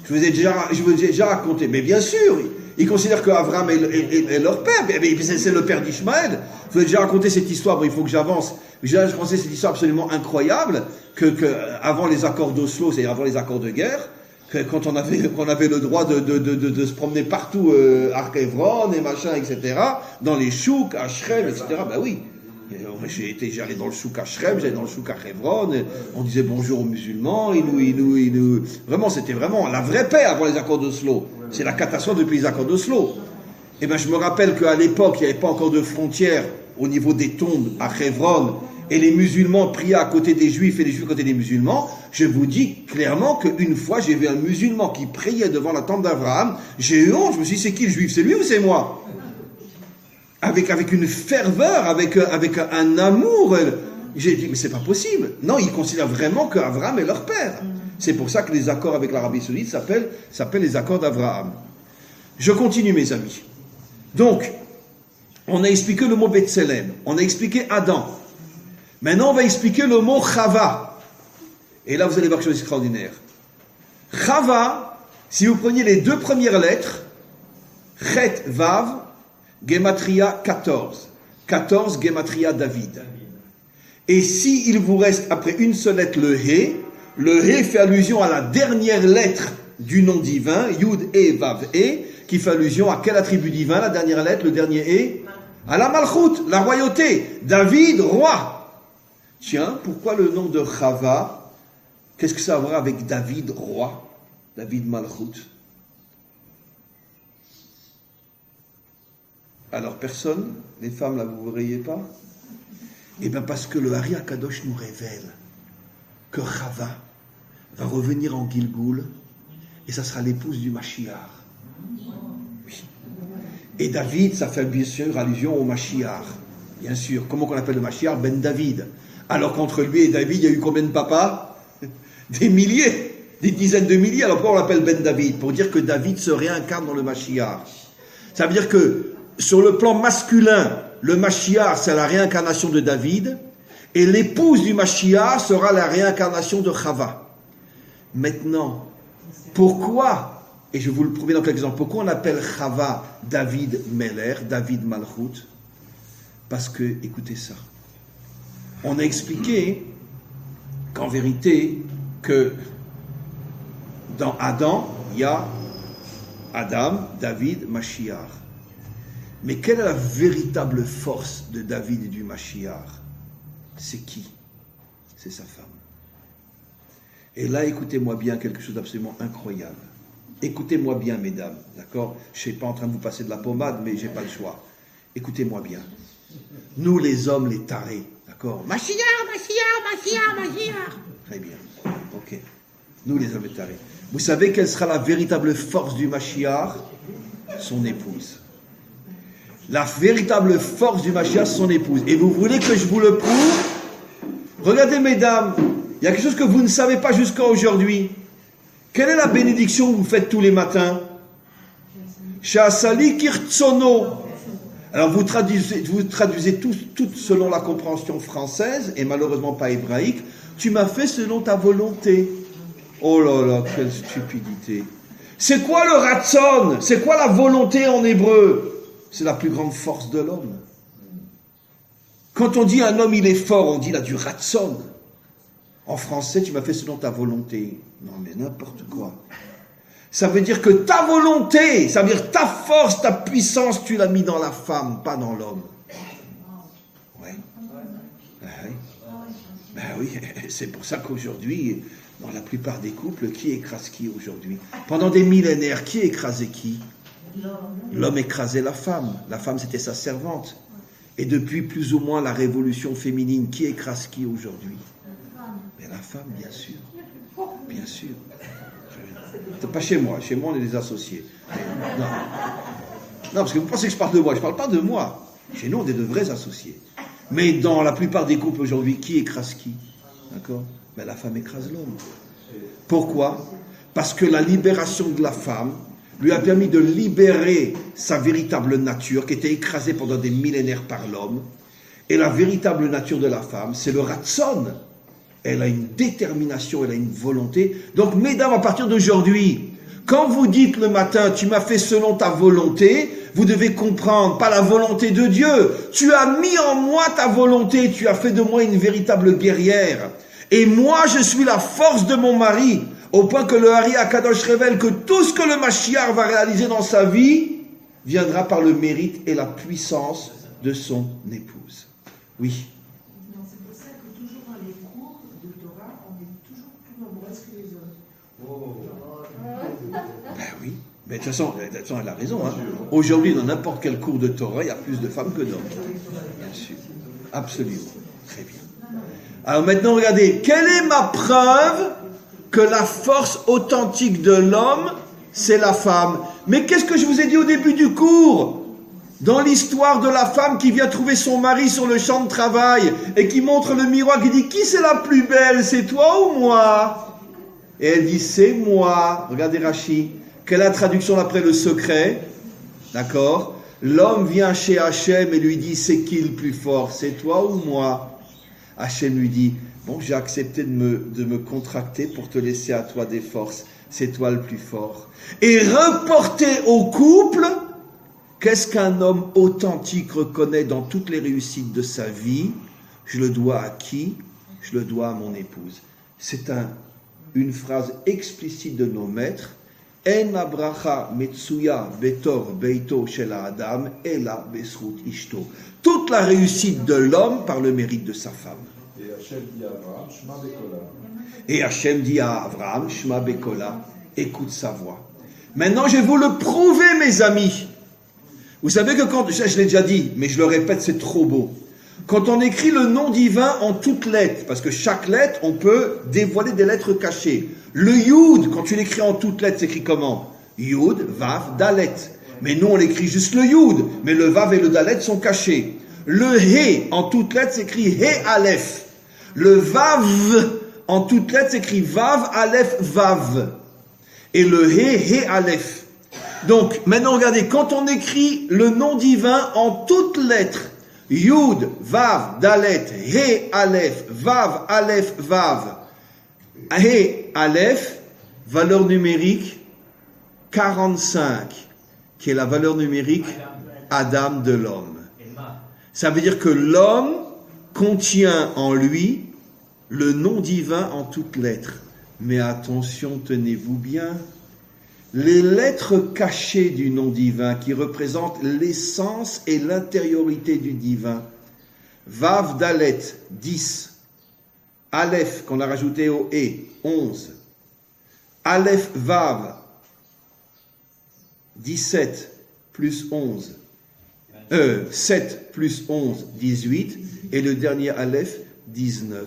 Je vous ai déjà raconté. Mais bien sûr, ils considèrent qu'Abraham est leur père. Mais c'est le père d'Ishmaël. Je vous ai déjà raconté cette histoire. Bon, il faut que j'avance. J'ai raconté cette histoire absolument incroyable que avant les accords d'Oslo, c'est-à-dire avant les accords de guerre, quand on avait le droit de se promener partout à Hebron et machin, etc., dans les chouks, à Shrem, etc., ben oui. J'allais dans le chouk à Shrem, j'allais dans le chouk à Hebron, on disait bonjour aux musulmans, Inou. Vraiment, c'était vraiment la vraie paix avant les accords d'Oslo. C'est la catastrophe depuis les accords d'Oslo. Et ben, je me rappelle qu'à l'époque, il n'y avait pas encore de frontières au niveau des tombes à Hebron, et les musulmans priaient à côté des juifs et les juifs à côté des musulmans. Je vous dis clairement qu'une fois, j'ai vu un musulman qui priait devant la tombe d'Abraham. J'ai eu honte, je me suis dit, c'est qui le juif? C'est lui ou c'est moi? Avec une ferveur, avec un amour. J'ai dit, mais c'est pas possible. Non, ils considèrent vraiment qu'Abraham est leur père. C'est pour ça que les accords avec l'Arabie Saoudite s'appellent les accords d'Abraham. Je continue, mes amis. Donc, on a expliqué le mot Betselem, on a expliqué Adam. Maintenant, on va expliquer le mot Chava. Et là, vous allez voir quelque chose d'extraordinaire. Chava, si vous preniez les deux premières lettres, Chet Vav, Gematria 14. 14, Gematria David. Et si il vous reste après une seule lettre le He fait allusion à la dernière lettre du nom divin, Yud E Vav E, qui fait allusion à quel attribut divin, la dernière lettre, le dernier E? À la Malchut, la royauté. David, roi. Tiens, pourquoi le nom de Chava? Qu'est-ce que ça a à voir avec David, roi? David Malchut. Alors, personne? Les femmes, là, vous ne riez pas? Eh bien, parce que le Hari HaKadosh nous révèle que Chava va revenir en Gilgoul et ça sera l'épouse du Mashiach. Oui. Et David, ça fait bien sûr allusion au Mashiach. Bien sûr. Comment qu'on appelle le Mashiach? Ben David. Alors qu'entre lui et David, il y a eu combien de papas? Des milliers, des dizaines de milliers. Alors pourquoi on l'appelle Ben David? Pour dire que David se réincarne dans le Mashiach. Ça veut dire que sur le plan masculin, le Mashiach, c'est la réincarnation de David, et l'épouse du Mashiach sera la réincarnation de Chava. Maintenant, pourquoi, et je vous le prouve dans quelques exemples, pourquoi on appelle Chava David Meler, David Malchut? Parce que, écoutez ça, on a expliqué qu'en vérité, que dans Adam, il y a Adam, David, Mashiach. Mais quelle est la véritable force de David et du Mashiach? C'est qui? C'est sa femme. Et là, écoutez-moi bien quelque chose d'absolument incroyable. Écoutez-moi bien, mesdames, d'accord? Je ne suis pas en train de vous passer de la pommade, mais je n'ai pas le choix. Écoutez-moi bien. Nous, les hommes, les tarés, d'accord? Mashiach, Mashiach, Mashiach, Mashiach. Très bien. Ok. Nous, les hommes étarés. Vous savez quelle sera la véritable force du Mashiach? Son épouse. La véritable force du Mashiach, son épouse. Et vous voulez que je vous le prouve? Regardez, mesdames, il y a quelque chose que vous ne savez pas jusqu'à aujourd'hui. Quelle est la bénédiction que vous faites tous les matins? Sha'asali kirtsono. Alors vous traduisez tout selon la compréhension française et malheureusement pas hébraïque. Tu m'as fait selon ta volonté. Oh là là, quelle stupidité. C'est quoi le ratson? C'est quoi la volonté en hébreu? C'est la plus grande force de l'homme. Quand on dit un homme il est fort, on dit il a du ratson. En français, tu m'as fait selon ta volonté. Non mais n'importe quoi. Ça veut dire que ta volonté, ça veut dire ta force, ta puissance, tu l'as mis dans la femme, pas dans l'homme. Ouais. Ben oui, c'est pour ça qu'aujourd'hui, dans la plupart des couples, qui écrase qui aujourd'hui? Pendant des millénaires, qui écrasait qui? L'homme écrasait la femme c'était sa servante. Et depuis plus ou moins la révolution féminine, qui écrase qui aujourd'hui? Mais la femme, bien sûr. Bien sûr. Pas chez moi on est des associés. Non, parce que vous pensez que je parle de moi, je ne parle pas de moi. Chez nous, on est de vrais associés. Mais dans la plupart des couples aujourd'hui, qui écrase qui? D'accord? Ben, la femme écrase l'homme. Pourquoi? Parce que la libération de la femme lui a permis de libérer sa véritable nature, qui était écrasée pendant des millénaires par l'homme. Et la véritable nature de la femme, c'est le ratson. Elle a une détermination, elle a une volonté. Donc, mesdames, à partir d'aujourd'hui, quand vous dites le matin, tu m'as fait selon ta volonté, vous devez comprendre, pas la volonté de Dieu. Tu as mis en moi ta volonté, tu as fait de moi une véritable guerrière. Et moi, je suis la force de mon mari, au point que le Hari Akadosh révèle que tout ce que le Mashiach va réaliser dans sa vie viendra par le mérite et la puissance de son épouse. Oui. C'est pour ça que toujours dans les cours de Torah, on est toujours plus nombreuses que les hommes. Ben oui. Mais de toute façon, elle a raison. Hein. Aujourd'hui, dans n'importe quel cours de Torah, il y a plus de femmes que d'hommes. Bien sûr. Absolument. Très bien. Alors maintenant, regardez. Quelle est ma preuve que la force authentique de l'homme, c'est la femme? Mais qu'est-ce que je vous ai dit au début du cours? Dans l'histoire de la femme qui vient trouver son mari sur le champ de travail et qui montre le miroir, qui dit « Qui c'est la plus belle, c'est toi ou moi ?» Et elle dit « C'est moi ». Regardez Rachi. Quelle est la traduction après le secret? D'accord? L'homme vient chez Hachem et lui dit « C'est qui le plus fort, c'est toi ou moi ?» Hachem lui dit « Bon, j'ai accepté de me contracter pour te laisser à toi des forces. C'est toi le plus fort. » Et reporté au couple, qu'est-ce qu'un homme authentique reconnaît dans toutes les réussites de sa vie? Je le dois à qui? Je le dois à mon épouse. C'est une phrase explicite de nos maîtres. En abracha metsuya betor beito shel adam ela besrut ishto. Toute la réussite de l'homme par le mérite de sa femme. Et Hachem dit à Abraham, Shema Bekola. Et Hachem dit à Abraham, Shema Bekola, écoute sa voix. Maintenant, je vais vous le prouver, mes amis. Vous savez que quand, je l'ai déjà dit, mais je le répète, c'est trop beau. Quand on écrit le nom divin en toutes lettres, parce que chaque lettre, on peut dévoiler des lettres cachées. Le Yud, quand tu l'écris en toutes lettres, c'est écrit comment? Yud, Vav, Dalet. Mais nous, on l'écrit juste le Yud, mais le Vav et le Dalet sont cachés. Le He, en toutes lettres, c'est écrit He, Aleph. Le Vav, en toutes lettres, c'est écrit Vav, Aleph, Vav. Et le He, He, Aleph. Donc, maintenant, regardez, quand on écrit le nom divin en toutes lettres, Yud, Vav, Dalet, He, Aleph, Vav, Aleph, Vav, He, Aleph, valeur numérique 45, qui est la valeur numérique Adam de l'homme. Ça veut dire que l'homme contient en lui le nom divin en toutes lettres. Mais attention, tenez-vous bien, les lettres cachées du nom divin qui représentent l'essence et l'intériorité du divin. Vav Dalet, 10. Aleph, qu'on a rajouté au E, 11. Aleph Vav, 17 plus 11. 7 plus 11, 18. Et le dernier Aleph, 19.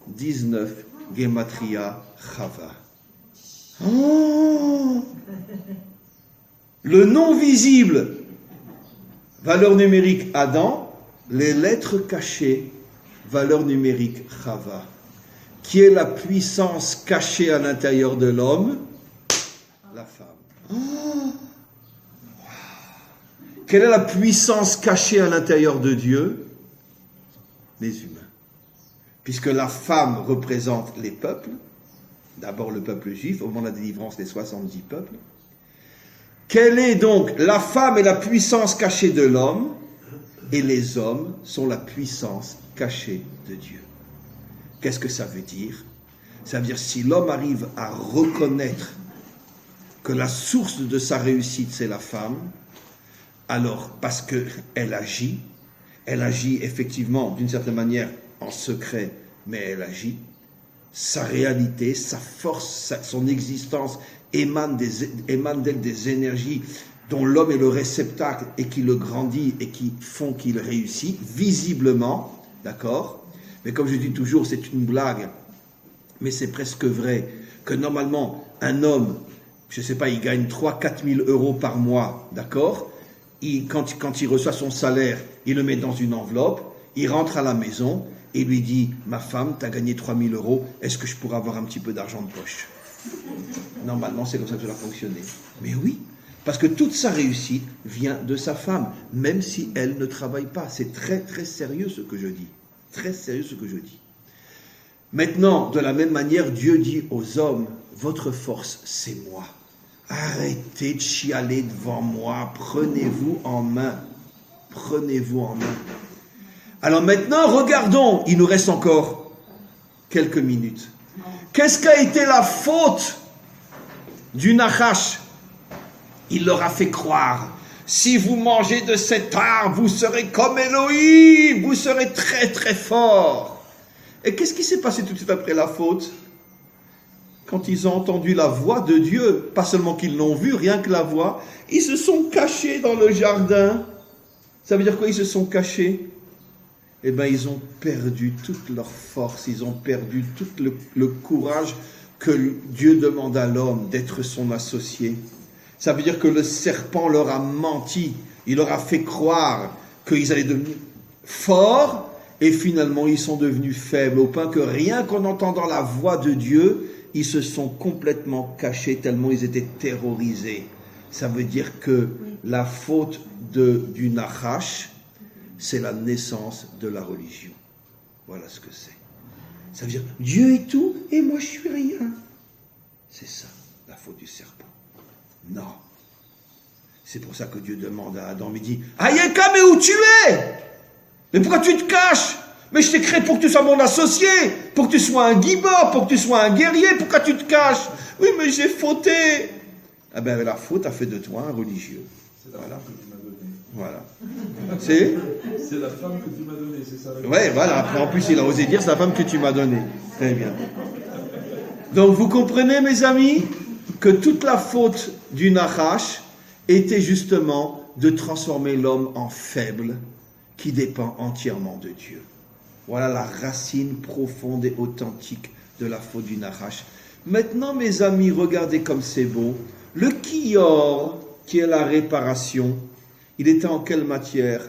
19 Gematria Chava. Oh, le nom visible, valeur numérique Adam, les lettres cachées, valeur numérique Chava. Qui est la puissance cachée à l'intérieur de l'homme? La femme. Oh, quelle est la puissance cachée à l'intérieur de Dieu? Les humains. Puisque la femme représente les peuples, d'abord le peuple juif, au moment de la délivrance, les 70 peuples. Quelle est donc la femme est la puissance cachée de l'homme, et les hommes sont la puissance cachée de Dieu. Qu'est-ce que ça veut dire? Ça veut dire si l'homme arrive à reconnaître que la source de sa réussite c'est la femme, alors parce qu'elle agit effectivement d'une certaine manière en secret, mais elle agit, sa réalité, sa force, son existence émane d'elle des énergies dont l'homme est le réceptacle et qui le grandit et qui font qu'il réussit, visiblement, d'accord? Mais comme je dis toujours, c'est une blague, mais c'est presque vrai, que normalement, un homme, je ne sais pas, il gagne 3-4 000 euros par mois, d'accord? Quand il reçoit son salaire, il le met dans une enveloppe, il rentre à la maison et lui dit « Ma femme, tu as gagné 3 000 euros, est-ce que je pourrais avoir un petit peu d'argent de poche ?» Normalement, c'est comme ça que ça va fonctionner. Mais oui, parce que toute sa réussite vient de sa femme, même si elle ne travaille pas. C'est très très sérieux ce que je dis. Très sérieux ce que je dis. Maintenant, de la même manière, Dieu dit aux hommes, votre force, c'est moi. Arrêtez de chialer devant moi, prenez-vous en main. Prenez-vous en main. Alors maintenant, regardons, il nous reste encore quelques minutes. Qu'est-ce qu'a été la faute du Nachash? Il leur a fait croire, si vous mangez de cet arbre, vous serez comme Elohim, vous serez très très fort. Et qu'est-ce qui s'est passé tout de suite après la faute? Quand ils ont entendu la voix de Dieu, pas seulement qu'ils l'ont vue, rien que la voix, ils se sont cachés dans le jardin. Ça veut dire quoi, ils se sont cachés? Eh bien, ils ont perdu toute leur force, ils ont perdu tout le courage que Dieu demande à l'homme d'être son associé. Ça veut dire que le serpent leur a menti, il leur a fait croire qu'ils allaient devenir forts, et finalement ils sont devenus faibles, au point que rien qu'en entendant la voix de Dieu, ils se sont complètement cachés tellement ils étaient terrorisés. Ça veut dire que la faute du Nachash, c'est la naissance de la religion. Voilà ce que c'est. Ça veut dire, Dieu est tout et moi je suis rien. C'est ça, la faute du serpent. Non. C'est pour ça que Dieu demande à Adam, il dit, Ayeka, mais où tu es? Mais pourquoi tu te caches? Mais je t'ai créé pour que tu sois mon associé, pour que tu sois un gibor, pour que tu sois un guerrier, pourquoi tu te caches? Oui, mais j'ai fauté. Ah ben la faute a fait de toi un religieux. C'est la femme que tu m'as donnée. Voilà. C'est la femme que tu m'as donnée, c'est ça. Ouais, voilà. Après, en plus, il a osé dire, c'est la femme que tu m'as donnée. Très bien. Donc, vous comprenez, mes amis, que toute la faute du Nachash était justement de transformer l'homme en faible, qui dépend entièrement de Dieu. Voilà la racine profonde et authentique de la faute du Nachash. Maintenant, mes amis, regardez comme c'est beau. Le Kior, qui est la réparation, il était en quelle matière?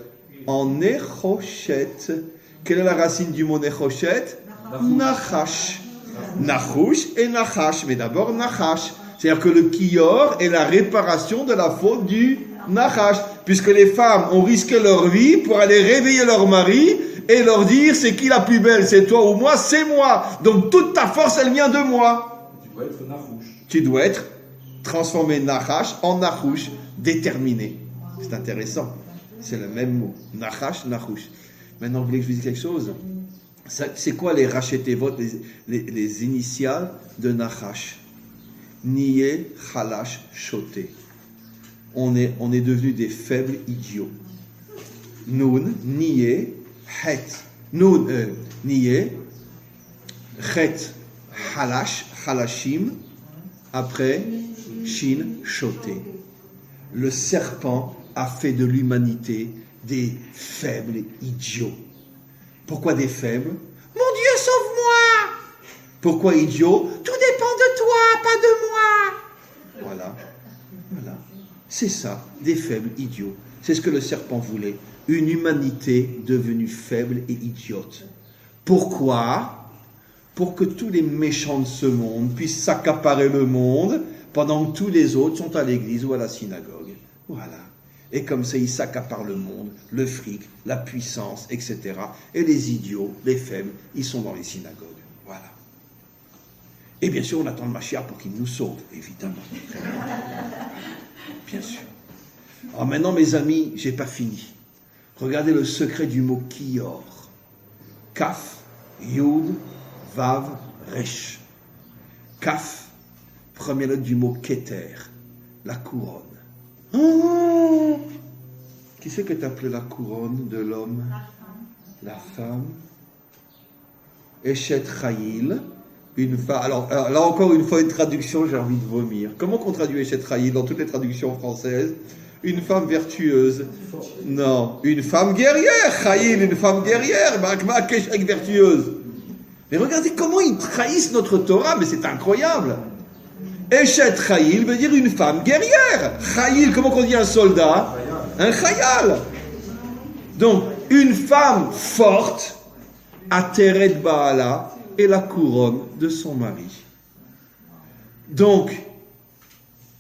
En Nechoshet. Quelle est la racine du mot Nechoshet? Nachash. Nachush et Nachash. Mais d'abord Nachash. C'est-à-dire que le Kior est la réparation de la faute du Nachash. Puisque les femmes ont risqué leur vie pour aller réveiller leur mari et leur dire c'est qui la plus belle, c'est toi ou moi, c'est moi. Donc toute ta force, elle vient de moi. Tu dois être Nachush. Tu dois être transformé Nachash en Nachush, déterminé. C'est intéressant. C'est le même mot. Nachash, Nachush. Maintenant, vous voulez que je vous dise quelque chose? C'est quoi les rachetevot, les initiales de Nachash? Nié, Chalash, Choté. On est devenus des faibles idiots. Nun, Nié, Het. Nun, Nié, Het, Chalash, Chalashim. Après, Shin, Choté. Le serpent a fait de l'humanité des faibles idiots. Pourquoi des faibles? Mon Dieu, sauve-moi! Pourquoi idiot? Tout dépend de toi, pas de moi. Voilà. Voilà. C'est ça, des faibles idiots. C'est ce que le serpent voulait. Une humanité devenue faible et idiote. Pourquoi? Pour que tous les méchants de ce monde puissent s'accaparer le monde pendant que tous les autres sont à l'église ou à la synagogue. Voilà. Et comme ça, ils s'accaparent le monde, le fric, la puissance, etc. Et les idiots, les faibles, ils sont dans les synagogues. Voilà. Et bien sûr, on attend le Mashiach pour qu'il nous sauve, évidemment. Bien sûr. Alors maintenant, mes amis, j'ai pas fini. Regardez le secret du mot Kior. Kaf, Yud, Vav, Resh. Kaf, première lettre du mot Keter, la couronne. Oh, qui c'est que tu appelais la couronne de l'homme? La femme. Eshet Chayil, une femme. Alors, là encore une fois, une traduction, j'ai envie de vomir. Comment qu'on traduit Eshet Chayil dans toutes les traductions françaises? Une femme vertueuse. Non, une femme guerrière. Chayil, une femme guerrière. Avec vertueuse. Mais regardez comment ils trahissent notre Torah, mais c'est incroyable. Eshet Chayil veut dire une femme guerrière. Chayil, comment qu'on dit un soldat? Un chayal. Donc, une femme forte, Ateret Baala, est la couronne de son mari. Donc,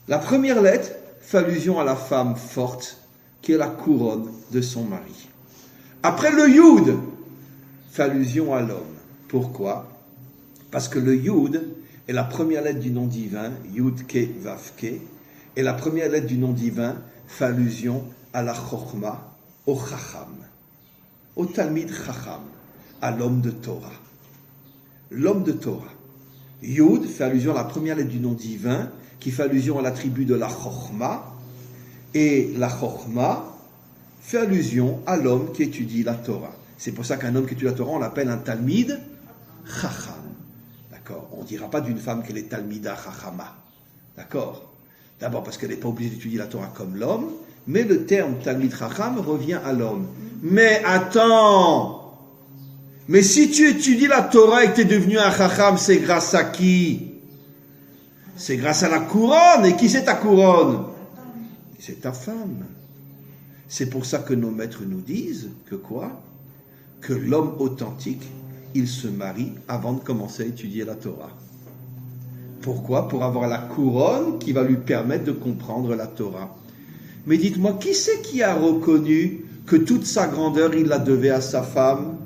la première lettre fait allusion à la femme forte, qui est la couronne de son mari. Après le Yud, fait allusion à l'homme. Pourquoi? Parce que le Yud est la première lettre du nom divin, Yud Ke Vav Ke, et la première lettre du nom divin fait allusion à la Chokhma, au Chacham, au Talmid Chacham, à l'homme de Torah. L'homme de Torah. Yud fait allusion à la première lettre du nom divin, qui fait allusion à l'attribut de la Chokhma, et la Chokhma fait allusion à l'homme qui étudie la Torah. C'est pour ça qu'un homme qui étudie la Torah, on l'appelle un Talmid Chacham. D'accord? On ne dira pas d'une femme qu'elle est Talmida Chachama. D'accord? D'abord parce qu'elle n'est pas obligée d'étudier la Torah comme l'homme, mais le terme Talmid Chacham revient à l'homme. Mais attends! Mais si tu étudies la Torah et que tu es devenu un Chacham, c'est grâce à qui? C'est grâce à la couronne. Et qui c'est ta couronne? C'est ta femme. C'est pour ça que nos maîtres nous disent que quoi? Que l'homme authentique, il se marie avant de commencer à étudier la Torah. Pourquoi? Pour avoir la couronne qui va lui permettre de comprendre la Torah. Mais dites-moi, qui c'est qui a reconnu que toute sa grandeur, il la devait à sa femme?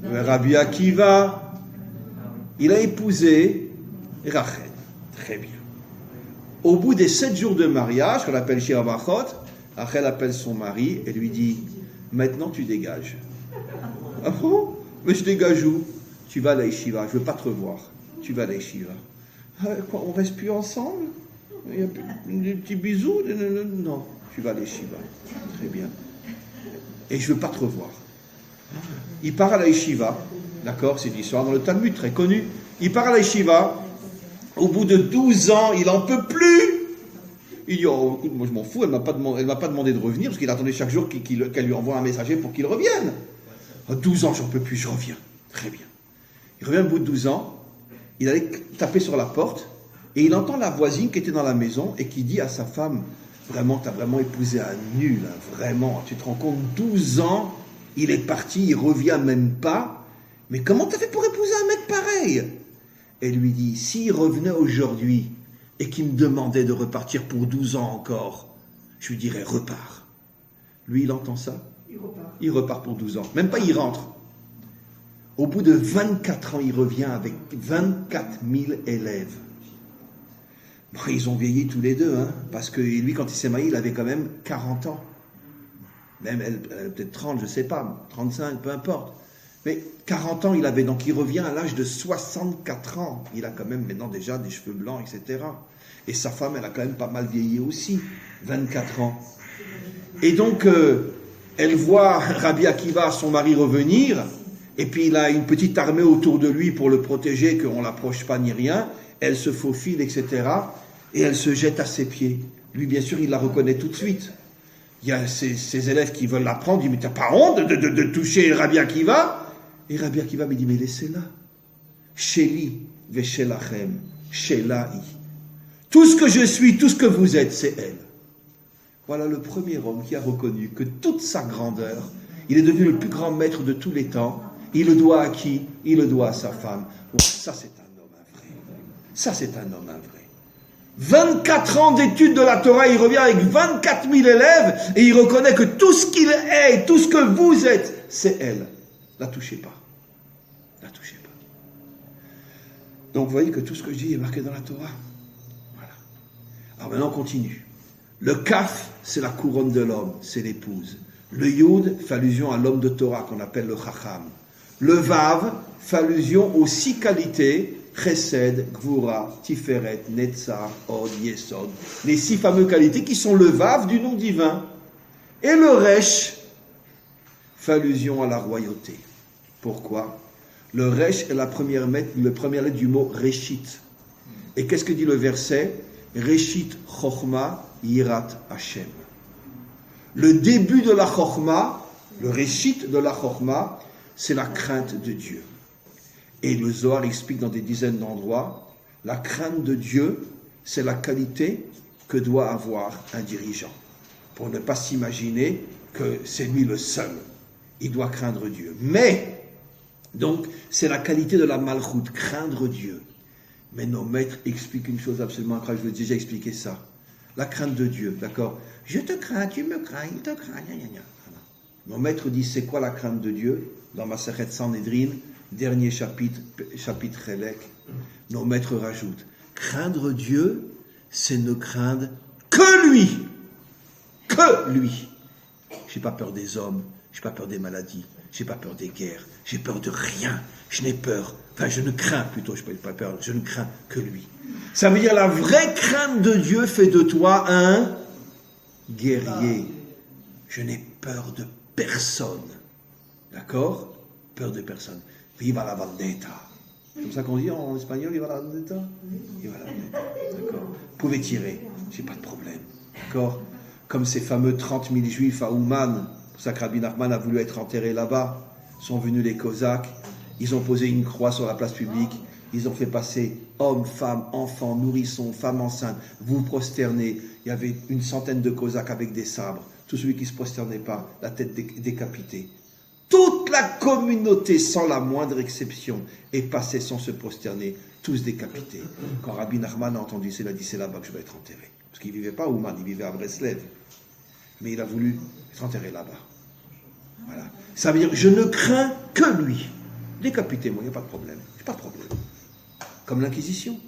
Rabbi Akiva. Il a épousé Rachel. Très bien. Au bout des 7 jours de mariage, qu'on appelle Shir Brachot, Rachel appelle son mari et lui dit: maintenant tu dégages. Ah bon? Mais je dégage où? Tu vas à la yeshiva, je ne veux pas te revoir. Tu vas à la yeshiva. Ah, quoi, on ne reste plus ensemble? Il y a des petits bisous? Non, tu vas à la yeshiva. Très bien. Et je ne veux pas te revoir. Il part à la yeshiva, d'accord? C'est une histoire dans le Talmud, très connue. Il part à la yeshiva. Au bout de 12 ans, il n'en peut plus. Il dit: oh, écoute, moi je m'en fous, elle ne m'a pas demandé de revenir, parce qu'il attendait chaque jour qu'elle lui envoie un messager pour qu'il revienne. 12 ans, j'en peux plus, je reviens. Très bien. Il revient au bout de 12 ans, il allait taper sur la porte, et il entend la voisine qui était dans la maison, et qui dit à sa femme: vraiment, tu as vraiment épousé un nul, hein, vraiment, tu te rends compte, 12 ans, il est parti, il revient même pas, mais comment tu as fait pour épouser un mec pareil? Elle lui dit: s'il revenait aujourd'hui, et qu'il me demandait de repartir pour 12 ans encore, je lui dirais: repars. Lui, il entend ça, il repart pour 12 ans, même pas il rentre. Au bout de 24 ans, il revient avec 24 000 élèves. Bon, ils ont vieilli tous les deux, hein, parce que lui, quand il s'est marié, il avait quand même 40 ans. Même elle peut-être 30, je ne sais pas, 35, peu importe. Mais 40 ans il avait, donc il revient à l'âge de 64 ans. Il a quand même maintenant déjà des cheveux blancs, etc. Et sa femme, elle a quand même pas mal vieilli aussi, 24 ans. Et donc, elle voit Rabbi Akiva, son mari, revenir, et puis il a une petite armée autour de lui pour le protéger, qu'on ne l'approche pas ni rien. Elle se faufile, etc. Et elle se jette à ses pieds. Lui, bien sûr, il la reconnaît tout de suite. Il y a ses élèves qui veulent l'apprendre. Il dit: mais t'as pas honte de toucher Rabbi Akiva? Et Rabbi Akiva me dit, mais laissez-la. Sheli veshelachem, shelahi. Tout ce que je suis, tout ce que vous êtes, c'est elle. Voilà le premier homme qui a reconnu que toute sa grandeur, il est devenu le plus grand maître de tous les temps. Il le doit à qui? Il le doit à sa femme. Bon, ça, c'est un homme un vrai. Ça, c'est un homme un vrai. 24 ans d'études de la Torah, il revient avec 24 000 élèves et il reconnaît que tout ce qu'il est, tout ce que vous êtes, c'est elle. La touchez pas. La touchez pas. Donc vous voyez que tout ce que je dis est marqué dans la Torah. Voilà. Alors maintenant on continue. Le Kaf, c'est la couronne de l'homme, c'est l'épouse. Le Yud fait allusion à l'homme de Torah qu'on appelle le Chacham. Le Vav fait allusion aux 6 qualités, Chesed, Gvura, Tiferet, Netzar, Od, Yesod. Les 6 fameuses qualités qui sont le Vav du nom divin. Et le Resh fait allusion à la royauté. Pourquoi? Le Resh est la première lettre du mot Reshit. Et qu'est-ce que dit le verset? Reshit Chochma Yirat Hashem. Le début de la Chochma, le Reshit de la Chochma, c'est la crainte de Dieu. Et le Zohar explique dans des dizaines d'endroits, la crainte de Dieu, c'est la qualité que doit avoir un dirigeant. Pour ne pas s'imaginer que c'est lui le seul. Il doit craindre Dieu. Mais, donc, c'est la qualité de la malchoute, craindre Dieu. Mais nos maîtres expliquent une chose absolument incroyable, je vous ai déjà expliqué ça. La crainte de Dieu, d'accord? Je te crains, tu me crains, il te craint, gna gna gna. Nos maîtres disent, c'est quoi la crainte de Dieu? Dans Masechet Sanhedrin, dernier chapitre Chelek, nos maîtres rajoutent, craindre Dieu, c'est ne craindre que lui. Que lui. J'ai pas peur des hommes, j'ai pas peur des maladies, j'ai pas peur des guerres, j'ai peur de rien. Je n'ai peur, enfin je ne crains plutôt, je n'ai pas peur, je ne crains que lui. Ça veut dire la vraie crainte de Dieu fait de toi un guerrier. Je n'ai peur de personne. D'accord? Peur de personne. Viva la vendetta. C'est comme ça qu'on dit en espagnol, viva la vendetta? Viva la vendetta. D'accord? Vous pouvez tirer, j'ai pas de problème. D'accord? Comme ces fameux 30 000 juifs à Ouman, pour ça que Rabbi Nachman a voulu être enterré là-bas, sont venus les Cosaques, ils ont posé une croix sur la place publique, ils ont fait passer hommes, femmes, enfants, nourrissons, femmes enceintes, vous prosternez. Il y avait une centaine de Cosaques avec des sabres. Tout celui qui ne se prosternait pas, la tête décapitée. Toute la communauté, sans la moindre exception, est passée sans se prosterner, tous décapités. Quand Rabbi Nachman a entendu ça, il a dit c'est là-bas que je vais être enterré. Parce qu'il ne vivait pas à Ouman, il vivait à Breslev. Mais il a voulu être enterré là-bas. Voilà. Ça veut dire, je ne crains que lui. Décapitez-moi, il n'y a pas de problème. Il n'y a pas de problème. Comme l'Inquisition.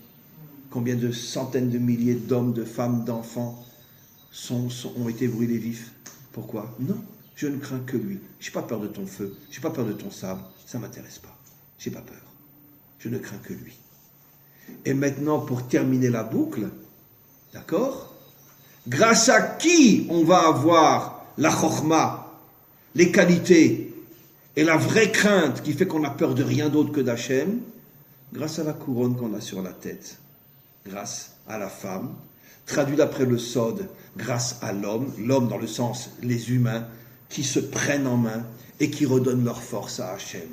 Combien de centaines de milliers d'hommes, de femmes, d'enfants ont été brûlés vifs? Pourquoi? Non, je ne crains que lui. Je n'ai pas peur de ton feu, je n'ai pas peur de ton sabre, ça ne m'intéresse pas. Je n'ai pas peur. Je ne crains que lui. Et maintenant, pour terminer la boucle, d'accord? Grâce à qui on va avoir la chokhma, les qualités et la vraie crainte qui fait qu'on n'a peur de rien d'autre que d'Hachem? Grâce à la couronne qu'on a sur la tête. Grâce à la femme, traduit d'après le Sod, grâce à l'homme dans le sens les humains, qui se prennent en main et qui redonnent leur force à Hachem.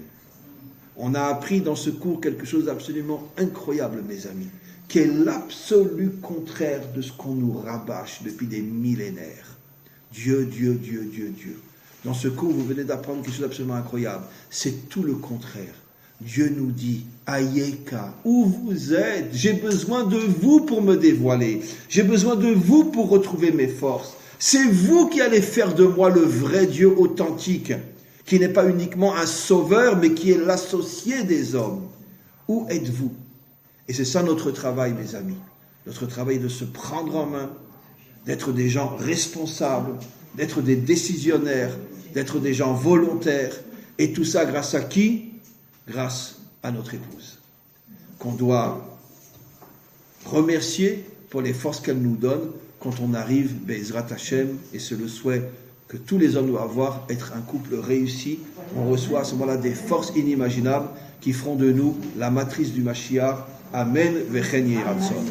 On a appris dans ce cours quelque chose d'absolument incroyable, mes amis, qui est l'absolu contraire de ce qu'on nous rabâche depuis des millénaires. Dieu, Dieu, Dieu, Dieu, Dieu. Dans ce cours, vous venez d'apprendre quelque chose d'absolument incroyable. C'est tout le contraire. Dieu nous dit, Ayeka, où vous êtes? J'ai besoin de vous pour me dévoiler. J'ai besoin de vous pour retrouver mes forces. C'est vous qui allez faire de moi le vrai Dieu authentique, qui n'est pas uniquement un sauveur, mais qui est l'associé des hommes. Où êtes-vous? Et c'est ça notre travail, mes amis. Notre travail est de se prendre en main, d'être des gens responsables, d'être des décisionnaires, d'être des gens volontaires. Et tout ça grâce à qui? Grâce à notre épouse, qu'on doit remercier pour les forces qu'elle nous donne quand on arrive, Be'ezrat Hashem, et c'est le souhait que tous les hommes doivent avoir, être un couple réussi. On reçoit à ce moment-là des forces inimaginables qui feront de nous la matrice du Mashiach. Amen, Vechen Yiratzon.